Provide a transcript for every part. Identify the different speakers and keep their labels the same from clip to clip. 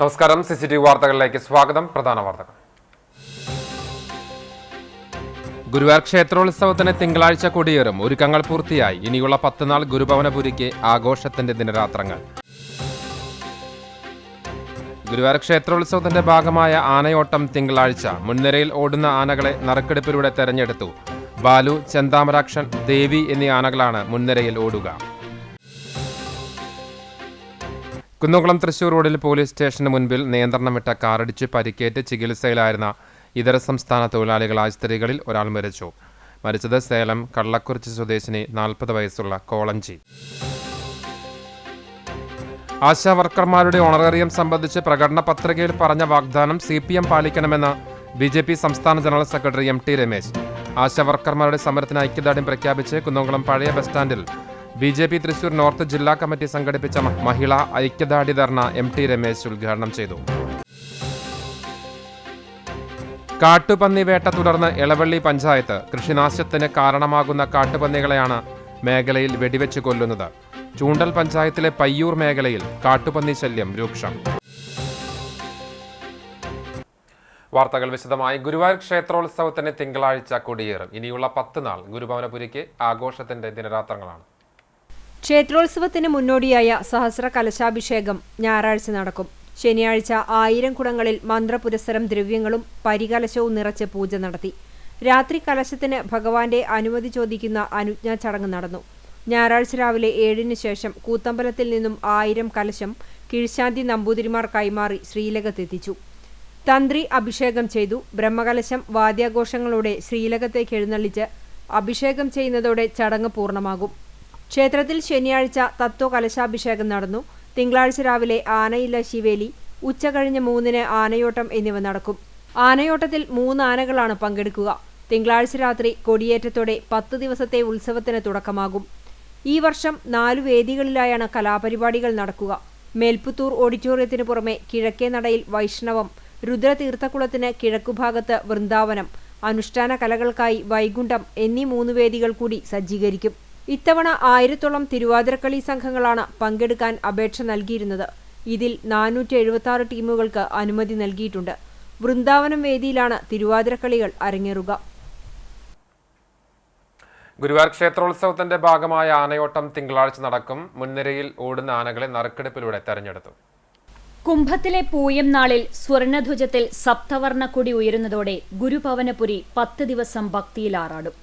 Speaker 1: നമസ്കാരം. CCTV വാർത്തകളിലേക്ക് സ്വാഗതം. പ്രധാന വാർത്തകൾ. ഗുരുവായൂർ ക്ഷേത്രോത്സവത്തിന് തിങ്കളാഴ്ച കൊടിയേറും. ഒരുക്കങ്ങൾ പൂർത്തിയായി. ഇനിയുള്ള 10 നാൾ ഗുരുഭവനപുരിക്ക് ആഘോഷത്തിന്റെ ദിനരാത്രങ്ങൾ. ഗുരുവായൂർ ക്ഷേത്രോത്സവത്തിന്റെ ഭാഗമായ ആനയോട്ടം തിങ്കളാഴ്ച. മുൻനിരയിൽ ഓടുന്ന ആനകളെ നറുക്കെടുപ്പിലൂടെ തെരഞ്ഞെടുത്തു. ബാലു, ചെന്താമരാക്ഷൻ, ദേവി എന്നീ ആനകളാണ് മുൻനിരയിൽ ഓടുക. കുന്നംകുളം തൃശൂർ റോഡിൽ പോലീസ് സ്റ്റേഷന് മുൻപിൽ നിയന്ത്രണം വിട്ട കാറിടിച്ച് പരിക്കേറ്റ് ചികിത്സയിലായിരുന്ന ഇതര സംസ്ഥാന തൊഴിലാളികളായ സ്ത്രീകളിൽ ഒരാൾ മരിച്ചു. മരിച്ചത് സേലം കള്ളക്കുറിച്ചി സ്വദേശിനി 40 വയസ്സുള്ള കോളഞ്ചി. ആശാ വർക്കർമാരുടെ ഓണറേറിയം സംബന്ധിച്ച് പ്രകടന പത്രികയിൽ പറഞ്ഞ വാഗ്ദാനം CPM പാലിക്കണമെന്ന് BJP സംസ്ഥാന general secretary MT Ramesh. Asha വർക്കർമാരുടെ സമരത്തിന് ഐക്യദാർഢ്യം പ്രഖ്യാപിച്ച് കുന്നംകുളം പഴയ ബസ് സ്റ്റാൻഡിൽ BJP തൃശൂർ നോർത്ത് ജില്ലാ കമ്മിറ്റി സംഘടിപ്പിച്ച മഹിളാ ഐക്യദാർഢ്യ ധർണ MT രമേശ് ഉദ്ഘാടനം ചെയ്തു. കാട്ടുപന്നി വേട്ട തുടർന്ന് എളവള്ളി പഞ്ചായത്ത്. കൃഷിനാശത്തിന് കാരണമാകുന്ന കാട്ടുപന്നികളെയാണ് മേഖലയിൽ വെടിവെച്ച് കൊല്ലുന്നത്. ചൂണ്ടൽ പഞ്ചായത്തിലെ പയ്യൂർ മേഖലയിൽ കാട്ടുപന്നി ശല്യം രൂക്ഷം. വാർത്തകൾ വിശദമായി. ഗുരുവായൂർ ക്ഷേത്രോത്സവത്തിന് തിങ്കളാഴ്ച കൊടിയേറും. ഇനിയുള്ള 10 നാൾ ഗുരുഭവനപുരിക്ക് ആഘോഷത്തിന്റെ ദിനരാത്രങ്ങളാണ്.
Speaker 2: ക്ഷേത്രോത്സവത്തിന് മുന്നോടിയായ സഹസ്ര കലശാഭിഷേകം ഞായറാഴ്ച നടക്കും. ശനിയാഴ്ച 1000 കുടങ്ങളിൽ മന്ത്രപുരസ്സരം ദ്രവ്യങ്ങളും പരികലശവും നിറച്ച് പൂജ നടത്തി. രാത്രി കലശത്തിന് ഭഗവാന്റെ അനുമതി ചോദിക്കുന്ന അനുജ്ഞാ ചടങ്ങ് നടന്നു. ഞായറാഴ്ച രാവിലെ 7-ന് ശേഷം കൂത്തമ്പലത്തിൽ നിന്നും 1000 കലശം കീഴ്ശാന്തി നമ്പൂതിരിമാർ കൈമാറി ശ്രീലകത്തെത്തിച്ചു. തന്ത്രി അഭിഷേകം ചെയ്തു. ബ്രഹ്മകലശം വാദ്യാഘോഷങ്ങളോടെ ശ്രീലകത്തേക്ക് എഴുന്നള്ളിച്ച് അഭിഷേകം ചെയ്യുന്നതോടെ ചടങ്ങ് പൂർണ്ണമാകും. ക്ഷേത്രത്തിൽ ശനിയാഴ്ച തത്വകലശാഭിഷേകം നടന്നു. തിങ്കളാഴ്ച രാവിലെ ആനയില്ല ശിവേലി, ഉച്ചകഴിഞ്ഞ് 3-ന് ആനയോട്ടം എന്നിവ നടക്കും. ആനയോട്ടത്തിൽ 3 ആനകളാണ് പങ്കെടുക്കുക. തിങ്കളാഴ്ച രാത്രി കൊടിയേറ്റത്തോടെ 10 ദിവസത്തെ ഉത്സവത്തിന് തുടക്കമാകും. ഈ വർഷം 4 വേദികളിലായാണ് കലാപരിപാടികൾ നടക്കുക. മേൽപ്പുത്തൂർ ഓഡിറ്റോറിയത്തിനു പുറമെ കിഴക്കേ നടയിൽ വൈഷ്ണവം, രുദ്രതീർത്ഥക്കുളത്തിന് കിഴക്കുഭാഗത്ത് വൃന്ദാവനം, അനുഷ്ഠാന കലകൾക്കായി വൈകുണ്ഠം എന്നീ 3 വേദികൾ കൂടി സജ്ജീകരിക്കും. ഇത്തവണ 1000-ഓളം തിരുവാതിരക്കളി സംഘങ്ങളാണ് പങ്കെടുക്കാൻ അപേക്ഷ നൽകിയിരുന്നത്. ഇതിൽ 476 ടീമുകൾക്ക് അനുമതി നൽകിയിട്ടുണ്ട്. വൃന്ദാവനം വേദിയിലാണ് തിരുവാതിരക്കളികൾ അരങ്ങേറുക.
Speaker 1: ഗുരുവായൂർ ക്ഷേത്രോത്സവത്തിന്റെ ഭാഗമായ ആനയോട്ടം തിങ്കളാഴ്ച നടക്കും. മുൻനിരയിൽ ഓടുന്ന ആനകളെ നറുക്കെടുപ്പിലൂടെ തെരഞ്ഞെടുത്തു.
Speaker 3: കുംഭത്തിലെ പൂയം നാളിൽ സ്വർണധ്വജത്തിൽ സപ്തവർണ്ണക്കൊടി ഉയരുന്നതോടെ ഗുരുഭവനപുരി 10 ദിവസം ഭക്തിയിൽ ആറാടും.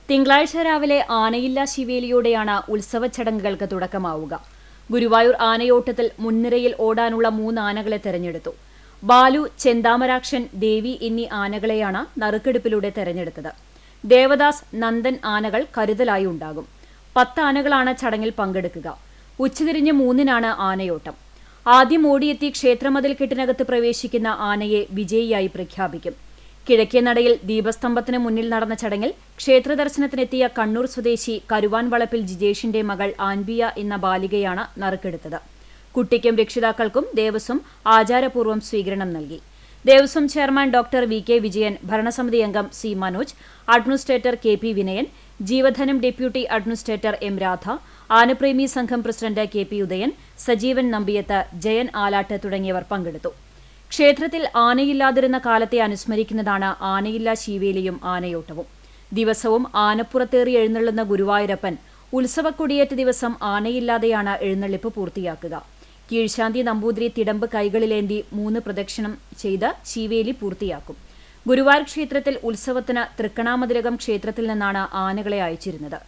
Speaker 3: തിങ്കളാഴ്ച രാവിലെ ആനയില്ലാ ശിവേലിയോടെയാണ് ഉത്സവ ചടങ്ങുകൾക്ക് തുടക്കമാവുക. ഗുരുവായൂർ ആനയോട്ടത്തിൽ മുൻനിരയിൽ ഓടാനുള്ള 3 ആനകളെ തെരഞ്ഞെടുത്തു. ബാലു, ചെന്താമരാക്ഷൻ, ദേവി എന്നീ ആനകളെയാണ് നറുക്കെടുപ്പിലൂടെ തെരഞ്ഞെടുത്തത്. ദേവദാസ്, നന്ദൻ ആനകൾ കരുതലായി ഉണ്ടാകും. 10 ആനകളാണ് ചടങ്ങിൽ പങ്കെടുക്കുക. ഉച്ചതിരിഞ്ഞ് 3-നാണ് ആനയോട്ടം. ആദ്യം ഓടിയെത്തി ക്ഷേത്രമതിൽ കെട്ടിനകത്ത് പ്രവേശിക്കുന്ന ആനയെ വിജയിയായി പ്രഖ്യാപിക്കും. കിഴക്കേ നടയിൽ ദീപസ്തംഭത്തിന് മുന്നിൽ നടന്ന ചടങ്ങിൽ ക്ഷേത്രദർശനത്തിനെത്തിയ കണ്ണൂർ സ്വദേശി കരുവാൻ വളപ്പിൽ ജിജേഷിന്റെ മകൾ ആൻബിയ എന്ന ബാലികയാണ് നറുക്കെടുത്തത്. കുട്ടിക്കും രക്ഷിതാക്കൾക്കും ദേവസ്വം ആചാരപൂർവ്വം സ്വീകരണം നൽകി. Devaswom chairman doctor VK Vijayan, ഭരണസമിതി അംഗം C Manoj, administrator KP Vinayan, ജീവധനം ഡെപ്യൂട്ടി അഡ്മിനിസ്ട്രേറ്റർ M രാധ, ആനപ്രേമി സംഘം പ്രസിഡന്റ് KP ഉദയൻ, സജീവൻ നമ്പിയത്ത്, ജയൻ ആലാട്ട് തുടങ്ങിയവർ പങ്കെടുത്തു. ക്ഷേത്രത്തിൽ ആനയില്ലാതിരുന്ന കാലത്തെ അനുസ്മരിക്കുന്നതാണ് ആനയില്ലാ ശീവേലിയും ആനയോട്ടവും. ദിവസവും ആനപ്പുറത്തേറി എഴുന്നള്ളുന്ന ഗുരുവായൂരപ്പൻ ഉത്സവക്കൊടിയേറ്റ ദിവസം ആനയില്ലാതെയാണ് എഴുന്നള്ളിപ്പ് പൂർത്തിയാക്കുക. കീഴ്ശാന്തി നമ്പൂതിരി തിടമ്പ് കൈകളിലേന്തി 3 പ്രദക്ഷിണം ചെയ്ത് ശീവേലി പൂർത്തിയാക്കും. ഗുരുവായൂർ ക്ഷേത്രത്തിൽ ഉത്സവത്തിന് തൃക്കണാമതിലകം ക്ഷേത്രത്തിൽ നിന്നാണ് ആനകളെ അയച്ചിരുന്നത്.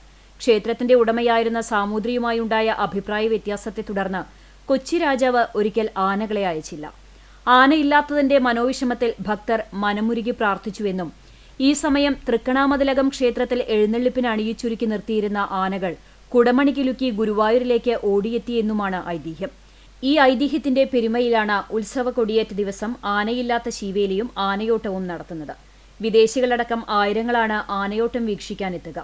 Speaker 3: ക്ഷേത്രത്തിന്റെ ഉടമയായിരുന്ന സാമൂതിരിയുമായുണ്ടായ അഭിപ്രായ വ്യത്യാസത്തെ തുടർന്ന് കൊച്ചി രാജാവ് ഒരിക്കൽ ആനകളെ അയച്ചില്ല. ആനയില്ലാത്തതിന്റെ മനോവിഷമത്തിൽ ഭക്തർ മനമുരുകി പ്രാർത്ഥിച്ചുവെന്നും ഈ സമയം തൃക്കണാമതിലകം ക്ഷേത്രത്തിൽ എഴുന്നള്ളിപ്പിന് അണിയിച്ചൊരുക്കി നിർത്തിയിരുന്ന ആനകൾ കുടമണി കിലുക്കി ഗുരുവായൂരിലേക്ക് ഓടിയെത്തിയെന്നുമാണ് ഐതിഹ്യം. ഈ ഐതിഹ്യത്തിന്റെ പെരുമയിലാണ് ഉത്സവ കൊടിയേറ്റ ദിവസം ആനയില്ലാത്ത ശീവേലിയും ആനയോട്ടവും നടത്തുന്നത്. വിദേശികളടക്കം ആയിരങ്ങളാണ് ആനയോട്ടം വീക്ഷിക്കാനെത്തുക.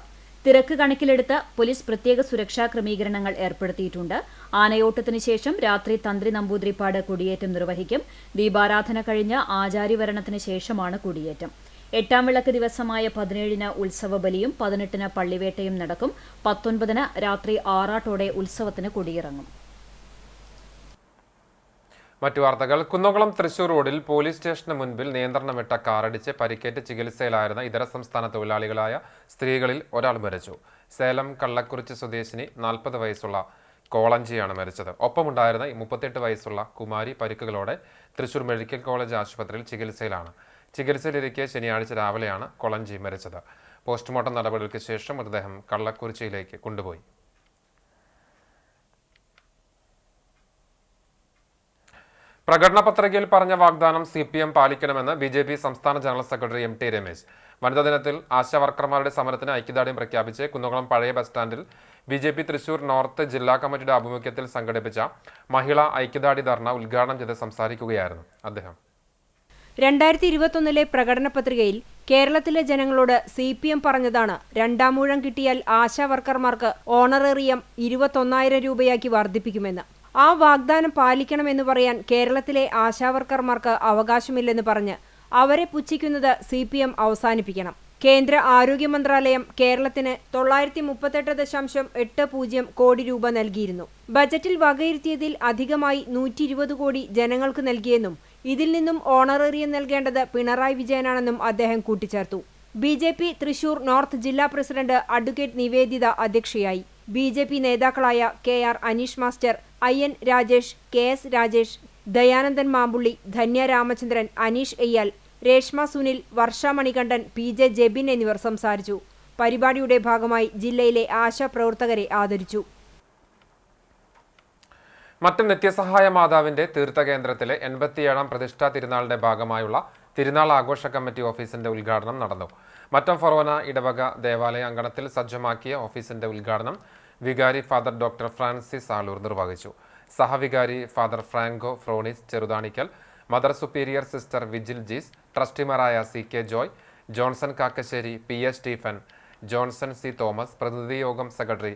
Speaker 3: തിരക്ക് കണക്കിലെടുത്ത് പോലീസ് പ്രത്യേക സുരക്ഷാ ക്രമീകരണങ്ങൾ ഏർപ്പെടുത്തിയിട്ടുണ്ട്. ആനയോട്ടത്തിന് ശേഷം രാത്രി തന്ത്രി നമ്പൂതിരിപ്പാട് കൊടിയേറ്റം നിർവഹിക്കും. ദീപാരാധന കഴിഞ്ഞ് ആചാര്യവരണത്തിന് ശേഷമാണ് കൊടിയേറ്റം. 8-ാം വിളക്ക് ദിവസമായ 17-ന് ഉത്സവബലിയും 18-ന് പള്ളിവേട്ടയും നടക്കും. 19-ന് രാത്രി ആറാട്ടോടെ ഉത്സവത്തിന് കൊടിയിറങ്ങും.
Speaker 1: മറ്റു വാർത്തകൾ. കുന്നംകുളം തൃശൂർ റോഡിൽ പോലീസ് സ്റ്റേഷന് മുൻപിൽ നിയന്ത്രണം വിട്ട കാറടിച്ച് പരിക്കേറ്റ് ചികിത്സയിലായിരുന്ന ഇതര സംസ്ഥാന തൊഴിലാളികളായ സ്ത്രീകളിൽ ഒരാൾ മരിച്ചു. സേലം കള്ളക്കുറിച്ചി സ്വദേശിനി 40 വയസ്സുള്ള കോളഞ്ചിയാണ് മരിച്ചത്. ഒപ്പമുണ്ടായിരുന്ന 38 വയസ്സുള്ള കുമാരി പരിക്കുകളോടെ തൃശൂർ മെഡിക്കൽ കോളേജ് ആശുപത്രിയിൽ ചികിത്സയിലാണ്. ചികിത്സയിലിരിക്കെ ശനിയാഴ്ച രാവിലെയാണ് കോളഞ്ചി മരിച്ചത്. പോസ്റ്റ്മോർട്ടം നടപടികൾക്ക് ശേഷം മൃതദേഹം കള്ളക്കുറിച്ചിയിലേക്ക് കൊണ്ടുപോയി. പ്രകടന പത്രികയിൽ പറഞ്ഞ വാഗ്ദാനം CPM പാലിക്കണമെന്ന് BJP സംസ്ഥാന ജനറൽ സെക്രട്ടറി MT രമേശ്. വനിതാ ദിനത്തിൽ ആശാവർക്കർമാരുടെ സമരത്തിന് ഐക്യദാർഢ്യം പ്രഖ്യാപിച്ച് കുന്നംകുളം പഴയ ബസ് സ്റ്റാൻഡിൽ BJP തൃശൂർ നോർത്ത് ജില്ലാ കമ്മിറ്റിയുടെ ആഭിമുഖ്യത്തിൽ സംഘടിപ്പിച്ച മഹിളാ ഐക്യദാർഢ്യ ധർണ ഉദ്ഘാടനം ചെയ്ത് സംസാരിക്കുകയായിരുന്നു അദ്ദേഹം.
Speaker 2: 2021 പ്രകടന പത്രികയിൽ കേരളത്തിലെ ജനങ്ങളോട് CPM പറഞ്ഞതാണ് രണ്ടാമൂഴം കിട്ടിയാൽ ആശാവർക്കർമാർക്ക് ഓണറേറിയം 21,000 രൂപയാക്കി വർദ്ധിപ്പിക്കുമെന്ന്. ആ വാഗ്ദാനം പാലിക്കണമെന്ന് പറയാൻ കേരളത്തിലെ ആശാവർക്കർമാർക്ക് അവകാശമില്ലെന്ന് പറഞ്ഞ് അവരെ പുച്ഛിക്കുന്നത് CPM അവസാനിപ്പിക്കണം. കേന്ദ്ര ആരോഗ്യ മന്ത്രാലയം കേരളത്തിന് 938.80 കോടി രൂപ നൽകിയിരുന്നു. ബജറ്റിൽ വകയിരുത്തിയതിൽ അധികമായി 120 കോടി ജനങ്ങൾക്ക് നൽകിയെന്നും ഇതിൽ നിന്നും ഓണറേറിയം നൽകേണ്ടത് പിണറായി വിജയനാണെന്നും അദ്ദേഹം കൂട്ടിച്ചേർത്തു. BJP തൃശൂർ നോർത്ത് ജില്ലാ പ്രസിഡന്റ് അഡ്വക്കേറ്റ് നിവേദിത അധ്യക്ഷയായി. BJP നേതാക്കളായ KR Aneesh master, IN Rajesh, KS Rajesh, Dayanandan Mampully, Dhanya Ramachandran, Aneesh Eyyal, Reshma Sunil, Varsha Manikandan, PJ Jebin എന്നിവർ സംസാരിച്ചു. പരിപാടിയുടെ ഭാഗമായി ജില്ലയിലെ ആശാ പ്രവർത്തകരെ ആദരിച്ചു.
Speaker 1: മറ്റം നിത്യസഹായ മാതാവിന്റെ തീർത്ഥകേന്ദ്രത്തിലെ 87ാം പ്രതിഷ്ഠാ തിരുനാളിന്റെ ഭാഗമായുള്ള തിരുനാൾ ആഘോഷ കമ്മിറ്റി ഓഫീസിന്റെ ഉദ്ഘാടനം നടന്നു. മറ്റം ഫൊറോന ഇടവക ദേവാലയ അങ്കണത്തിൽ സജ്ജമാക്കിയ ഓഫീസിന്റെ ഉദ്ഘാടനം വികാരി ഫാദർ ഡോക്ടർ ഫ്രാൻസിസ് ആളൂർ നിർവഹിച്ചു. സഹവികാരി father Franco Fronis Cheruthanikkal, mother superior sister Vigil Jees, ട്രസ്റ്റിമാരായ CK Joy, Johnson Kakkassery, PS Stephen, Johnson C Thomas, പ്രതിനിധി യോഗം സെക്രട്ടറി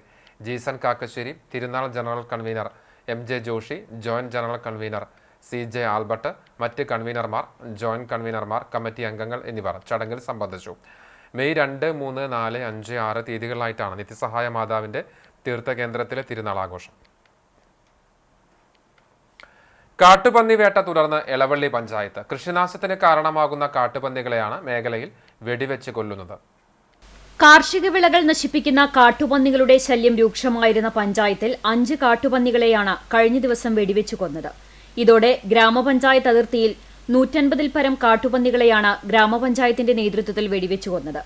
Speaker 1: ജീസൺ കാക്കശ്ശേരി, തിരുനാൾ general convener MJ Joshy, joint general convener CJ Albert, മറ്റ് കൺവീനർമാർ, ജോയിന്റ് കൺവീനർമാർ, കമ്മിറ്റി അംഗങ്ങൾ എന്നിവർ ചടങ്ങിൽ സംബന്ധിച്ചു. മെയ് 2, 3, 4, 5, 6 തീയതികളിലായിട്ടാണ് നിത്യസഹായ മാതാവിന്റെ തീർത്ഥകേന്ദ്രത്തിലെ തിരുനാൾ ആഘോഷം. കാട്ടുപന്നി വേട്ട തുടർന്ന് എളവള്ളി പഞ്ചായത്ത്. കൃഷിനാശത്തിന് കാരണമാകുന്ന കാട്ടുപന്നികളെയാണ് മേഖലയിൽ വെടിവെച്ച് കൊല്ലുന്നത്.
Speaker 3: കാർഷിക വിളകൾ നശിപ്പിക്കുന്ന കാട്ടുപന്നികളുടെ ശല്യം രൂക്ഷമായിരുന്ന പഞ്ചായത്തിൽ 5 കാട്ടുപന്നികളെയാണ് കഴിഞ്ഞ ദിവസം വെടിവെച്ചു കൊന്നത്. ഇതോടെ ഗ്രാമപഞ്ചായത്ത് അതിർത്തിയിൽ 150-ൽ പരം കാട്ടുപന്നികളെയാണ് ഗ്രാമപഞ്ചായത്തിന്റെ നേതൃത്വത്തിൽ വെടിവെച്ചു കൊന്നത്.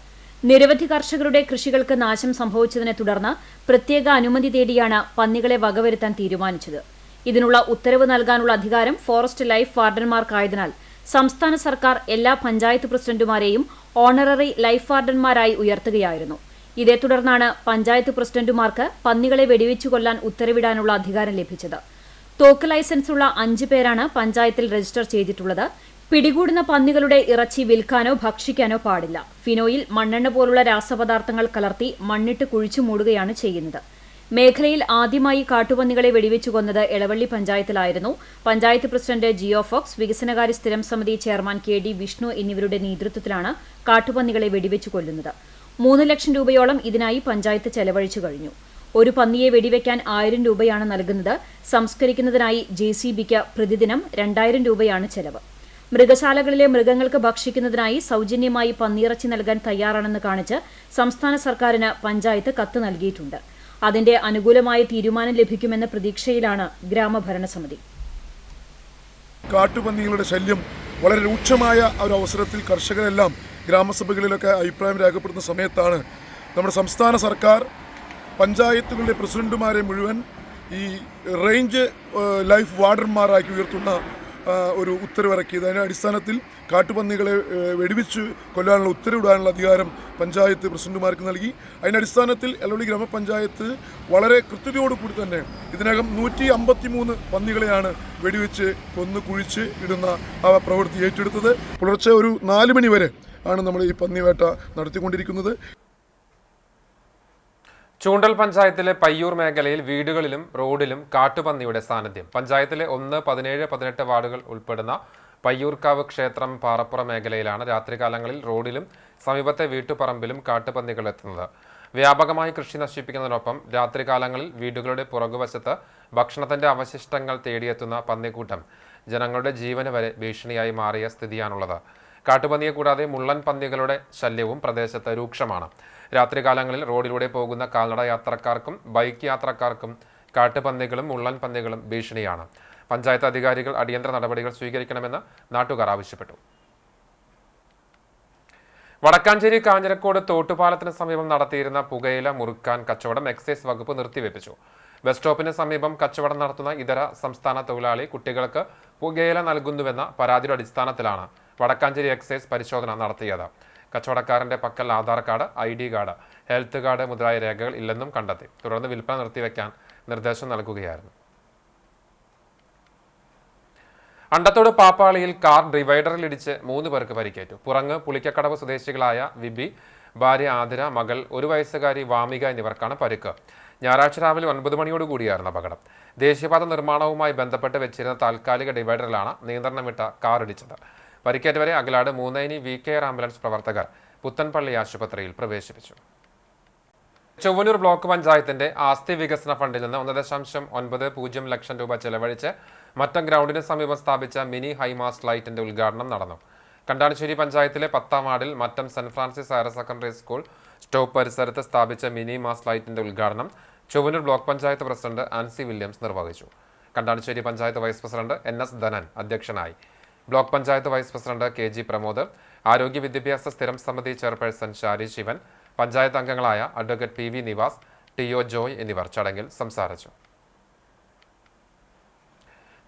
Speaker 3: നിരവധി കർഷകരുടെ കൃഷികൾക്ക് നാശം സംഭവിച്ചതിനെ തുടർന്ന് പ്രത്യേക അനുമതി തേടിയാണ് പന്നികളെ വകവരുത്താൻ തീരുമാനിച്ചത്. ഇതിനുള്ള ഉത്തരവ് നൽകാനുള്ള അധികാരം ഫോറസ്റ്റ് ലൈഫ് വാർഡന്മാർക്കായതിനാൽ സംസ്ഥാന സർക്കാർ എല്ലാ പഞ്ചായത്ത് പ്രസിഡന്റുമാരെയും ഓണററി ലൈഫ് വാർഡന്മാരായി ഉയർത്തുകയായിരുന്നു. ഇതേ തുടർന്നാണ് പഞ്ചായത്ത് പ്രസിഡന്റുമാർക്ക് പന്നികളെ വെടിവെച്ചു കൊല്ലാൻ ഉത്തരവിടാനുള്ള അധികാരം ലഭിച്ചത്. തോക്ക് ലൈസൻസുള്ള 5 പേരാണ് പഞ്ചായത്തിൽ രജിസ്റ്റർ ചെയ്തിട്ടുള്ളത്. പിടികൂടുന്ന പന്നികളുടെ ഇറച്ചി വിൽക്കാനോ ഭക്ഷിക്കാനോ പാടില്ല. ഫിനോയിൽ, മണ്ണെണ്ണ പോലുള്ള രാസപദാർത്ഥങ്ങൾ കലർത്തി മണ്ണിട്ട് കുഴിച്ചു മൂടുകയാണ് ചെയ്യുന്നത്. മേഖലയിൽ ആദ്യമായി കാട്ടുപന്നികളെ വെടിവെച്ചു കൊന്നത് എളവള്ളി പഞ്ചായത്തിലായിരുന്നു. പഞ്ചായത്ത് പ്രസിഡന്റ് ജിയോ ഫോക്സ്, വികസനകാര്യ സ്ഥിരം സമിതി ചെയർമാൻ KD വിഷ്ണു എന്നിവരുടെ നേതൃത്വത്തിലാണ് കാട്ടുപന്നികളെ വെടിവെച്ചു കൊല്ലുന്നത്. 3 ലക്ഷം രൂപയോളം ഇതിനായി പഞ്ചായത്ത് ചെലവഴിച്ചു കഴിഞ്ഞു. ഒരു പന്നിയെ വെടിവെക്കാൻ 1000 രൂപയാണ് നൽകുന്നത്. സംസ്കരിക്കുന്നതിനായി JCBക്ക് പ്രതിദിനം 2000 രൂപയാണ് ചെലവ്. മൃഗശാലകളിലെ മൃഗങ്ങൾക്ക് ഭക്ഷിക്കുന്നതിനായി സൗജന്യമായി പന്നിയിറച്ചി നൽകാൻ തയ്യാറാണെന്ന് കാണിച്ച് സംസ്ഥാന സർക്കാരിന് പഞ്ചായത്ത് കത്ത് നൽകിയിട്ടുണ്ട്. അതിന്റെ അനുകൂലമായ തീരുമാനം ലഭിക്കുമെന്ന പ്രതീക്ഷയിലാണ് ഗ്രാമഭരണസമിതി.
Speaker 4: കാട്ടുപന്നികളുടെ ശല്യം വളരെ രൂക്ഷമായ ഒരു അവസരത്തിൽ കർഷകരെല്ലാം ഗ്രാമസഭകളിലൊക്കെ അഭിപ്രായം രേഖപ്പെടുത്തുന്ന സമയത്താണ് നമ്മുടെ സംസ്ഥാന സർക്കാർ പഞ്ചായത്തുകളുടെ പ്രസിഡന്റുമാരെ മുഴുവൻ ഈ റേഞ്ച് ലൈഫ് വാർഡന്മാരാക്കി ഉയർത്തുന്ന ഒരു ഉത്തരവിറക്കിയത്. അതിൻ്റെ അടിസ്ഥാനത്തിൽ കാട്ടുപന്നികളെ വെടിവെച്ച് കൊല്ലാനുള്ള ഉത്തരവിടാനുള്ള അധികാരം പഞ്ചായത്ത് പ്രസിഡന്റുമാർക്ക് നൽകി. അതിൻ്റെ അടിസ്ഥാനത്തിൽ എളവള്ളി ഗ്രാമപഞ്ചായത്ത് വളരെ കൃത്യതയോടുകൂടി തന്നെ ഇതിനകം 153 പന്നികളെയാണ് വെടിവെച്ച് കൊന്നു കുഴിച്ച് ഇടുന്ന ആ പ്രവൃത്തി ഏറ്റെടുത്തത്. പുലർച്ചെ ഒരു 4 മണി വരെ ആണ് നമ്മൾ ഈ പന്നിവേട്ട നടത്തിക്കൊണ്ടിരിക്കുന്നത്.
Speaker 1: ചൂണ്ടൽ പഞ്ചായത്തിലെ പയ്യൂർ മേഖലയിൽ വീടുകളിലും റോഡിലും കാട്ടുപന്നിയുടെ സാന്നിധ്യം. പഞ്ചായത്തിലെ 1, 17, 18 വാർഡുകൾ ഉൾപ്പെടുന്ന പയ്യൂർക്കാവ് ക്ഷേത്രം പാറപ്പുറ മേഖലയിലാണ് രാത്രികാലങ്ങളിൽ റോഡിലും സമീപത്തെ വീട്ടുപറമ്പിലും കാട്ടുപന്നികൾ എത്തുന്നത്. വ്യാപകമായി കൃഷി നശിപ്പിക്കുന്നതിനൊപ്പം രാത്രികാലങ്ങളിൽ വീടുകളുടെ പുറകുവശത്ത് ഭക്ഷണത്തിന്റെ അവശിഷ്ടങ്ങൾ തേടിയെത്തുന്ന പന്നിക്കൂട്ടം ജനങ്ങളുടെ ജീവന് വരെ ഭീഷണിയായി മാറിയ സ്ഥിതിയാണുള്ളത്. കാട്ടുപന്നിയെ കൂടാതെ മുള്ളൻ പന്നികളുടെ ശല്യവും പ്രദേശത്ത് രൂക്ഷമാണ്. രാത്രികാലങ്ങളിൽ റോഡിലൂടെ പോകുന്ന കാൽനട യാത്രക്കാർക്കും ബൈക്ക് യാത്രക്കാർക്കും കാട്ടുപന്നികളും മുള്ളൻ പന്നികളും ഭീഷണിയാണ്. പഞ്ചായത്ത് അധികാരികൾ അടിയന്തര നടപടികൾ സ്വീകരിക്കണമെന്ന് നാട്ടുകാർ ആവശ്യപ്പെട്ടു. വടക്കാഞ്ചേരി കാഞ്ഞിരക്കോട് തോട്ടുപാലത്തിന് സമീപം നടത്തിയിരുന്ന പുകയില മുറുക്കാൻ കച്ചവടം എക്സൈസ് വകുപ്പ് നിർത്തിവെപ്പിച്ചു. ബസ് സ്റ്റോപ്പിന് സമീപം കച്ചവടം നടത്തുന്ന ഇതര സംസ്ഥാന തൊഴിലാളി കുട്ടികൾക്ക് പുകയില നൽകുന്നുവെന്ന പരാതിയുടെ അടിസ്ഥാനത്തിലാണ് വടക്കാഞ്ചേരി എക്സൈസ് പരിശോധന നടത്തിയത്. കച്ചവടക്കാരന്റെ പക്കൽ Aadhaar card, ID card, health card മുതലായ രേഖകൾ ഇല്ലെന്നും കണ്ടെത്തി. തുടർന്ന് വിൽപ്പന നിർത്തിവെക്കാൻ നിർദ്ദേശം നൽകുകയായിരുന്നു. അണ്ടത്തോട് പാപ്പാളിയിൽ കാർ ഡിവൈഡറിലിടിച്ച് 3 പേർക്ക് പരിക്കേറ്റു. പുറങ്ങ് പുളിക്കക്കടവ് സ്വദേശികളായ വിബി, ഭാര്യ ആതിര, മകൾ 1 വയസ്സുകാരി വാമിക എന്നിവർക്കാണ് പരിക്ക്. ഞായറാഴ്ച രാവിലെ 9 മണിയോടുകൂടിയായിരുന്നു അപകടം. ദേശീയപാത നിർമ്മാണവുമായി ബന്ധപ്പെട്ട് വെച്ചിരുന്ന താൽക്കാലിക ഡിവൈഡറിലാണ് നിയന്ത്രണം വിട്ട കാർ ഇടിച്ചത്. പരിക്കേറ്റവരെ അകലാട് മൂന്നേനി VKR ആംബുലൻസ് പ്രവർത്തകർ പുത്തൻപള്ളി ആശുപത്രിയിൽ പ്രവേശിപ്പിച്ചു. ചൊവ്വന്നൂർ ബ്ലോക്ക് പഞ്ചായത്തിന്റെ ആസ്തി വികസന ഫണ്ടിൽ നിന്ന് 1.90 ലക്ഷം രൂപ ചെലവഴിച്ച് മറ്റം ഗ്രൗണ്ടിന് സമീപം സ്ഥാപിച്ച മിനി ഹൈമാസ്റ്റ് ലൈറ്റിന്റെ ഉദ്ഘാടനം നടന്നു. കണ്ടാണിശ്ശേരി പഞ്ചായത്തിലെ 10ാം വാർഡിൽ Mattam saint Francis higher secondary school stop പരിസരത്ത് സ്ഥാപിച്ച മിനി മാസ്റ്റ് ലൈറ്റിന്റെ ഉദ്ഘാടനം Chowannur block panchayat president Ancy Williams നിർവഹിച്ചു. Kandanissery panchayat vice president NS Dhanan അധ്യക്ഷനായി. Block panchayat vice president KG Pramod, ആരോഗ്യ വിദ്യാഭ്യാസ സ്ഥിരം സമിതി ചെയർപേഴ്സൺ ഷാരി ശിവൻ, പഞ്ചായത്ത് അംഗങ്ങളായ advocate PV Nivas, TO Joy എന്നിവർ ചടങ്ങിൽ സംസാരിച്ചു.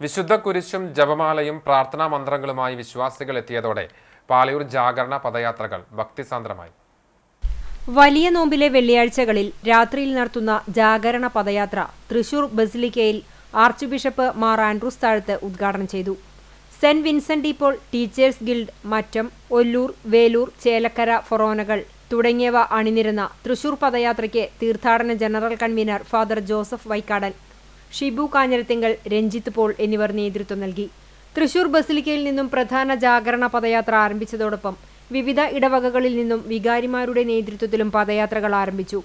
Speaker 1: വിശുദ്ധ കുരിശും ജപമാലയും പ്രാർത്ഥനാ മന്ത്രങ്ങളുമായി വിശ്വാസികൾ എത്തിയതോടെ പാലയൂർ ജാഗരണ പദയാത്രകൾ ഭക്തിസാന്ദ്രമായി.
Speaker 2: വലിയ നോമ്പിലെ വെള്ളിയാഴ്ചകളിൽ രാത്രിയിൽ നടത്തുന്ന ജാഗരണ പദയാത്ര തൃശൂർ ബസിലിക്കയിൽ archbishop Mar Andrews Thazhath ഉദ്ഘാടനം ചെയ്തു. Saint Vincent de Paul teachers guild, Mattam, Ollur, Velur, Chelakkara ഫൊറോനകൾ തുടങ്ങിയവ അണിനിരുന്ന തൃശൂർ പദയാത്രയ്ക്ക് തീർത്ഥാടന general convener father Joseph Vaikkadan, Shibu Kanjirathingal, Ranjith Paul എന്നിവർ നേതൃത്വം നൽകി. തൃശൂർ ബസിലിക്കയിൽ നിന്നും പ്രധാന ജാഗരണ പദയാത്ര ആരംഭിച്ചതോടൊപ്പം വിവിധ ഇടവകകളിൽ നിന്നും വികാരിമാരുടെ നേതൃത്വത്തിലും പദയാത്രകൾ ആരംഭിച്ചു.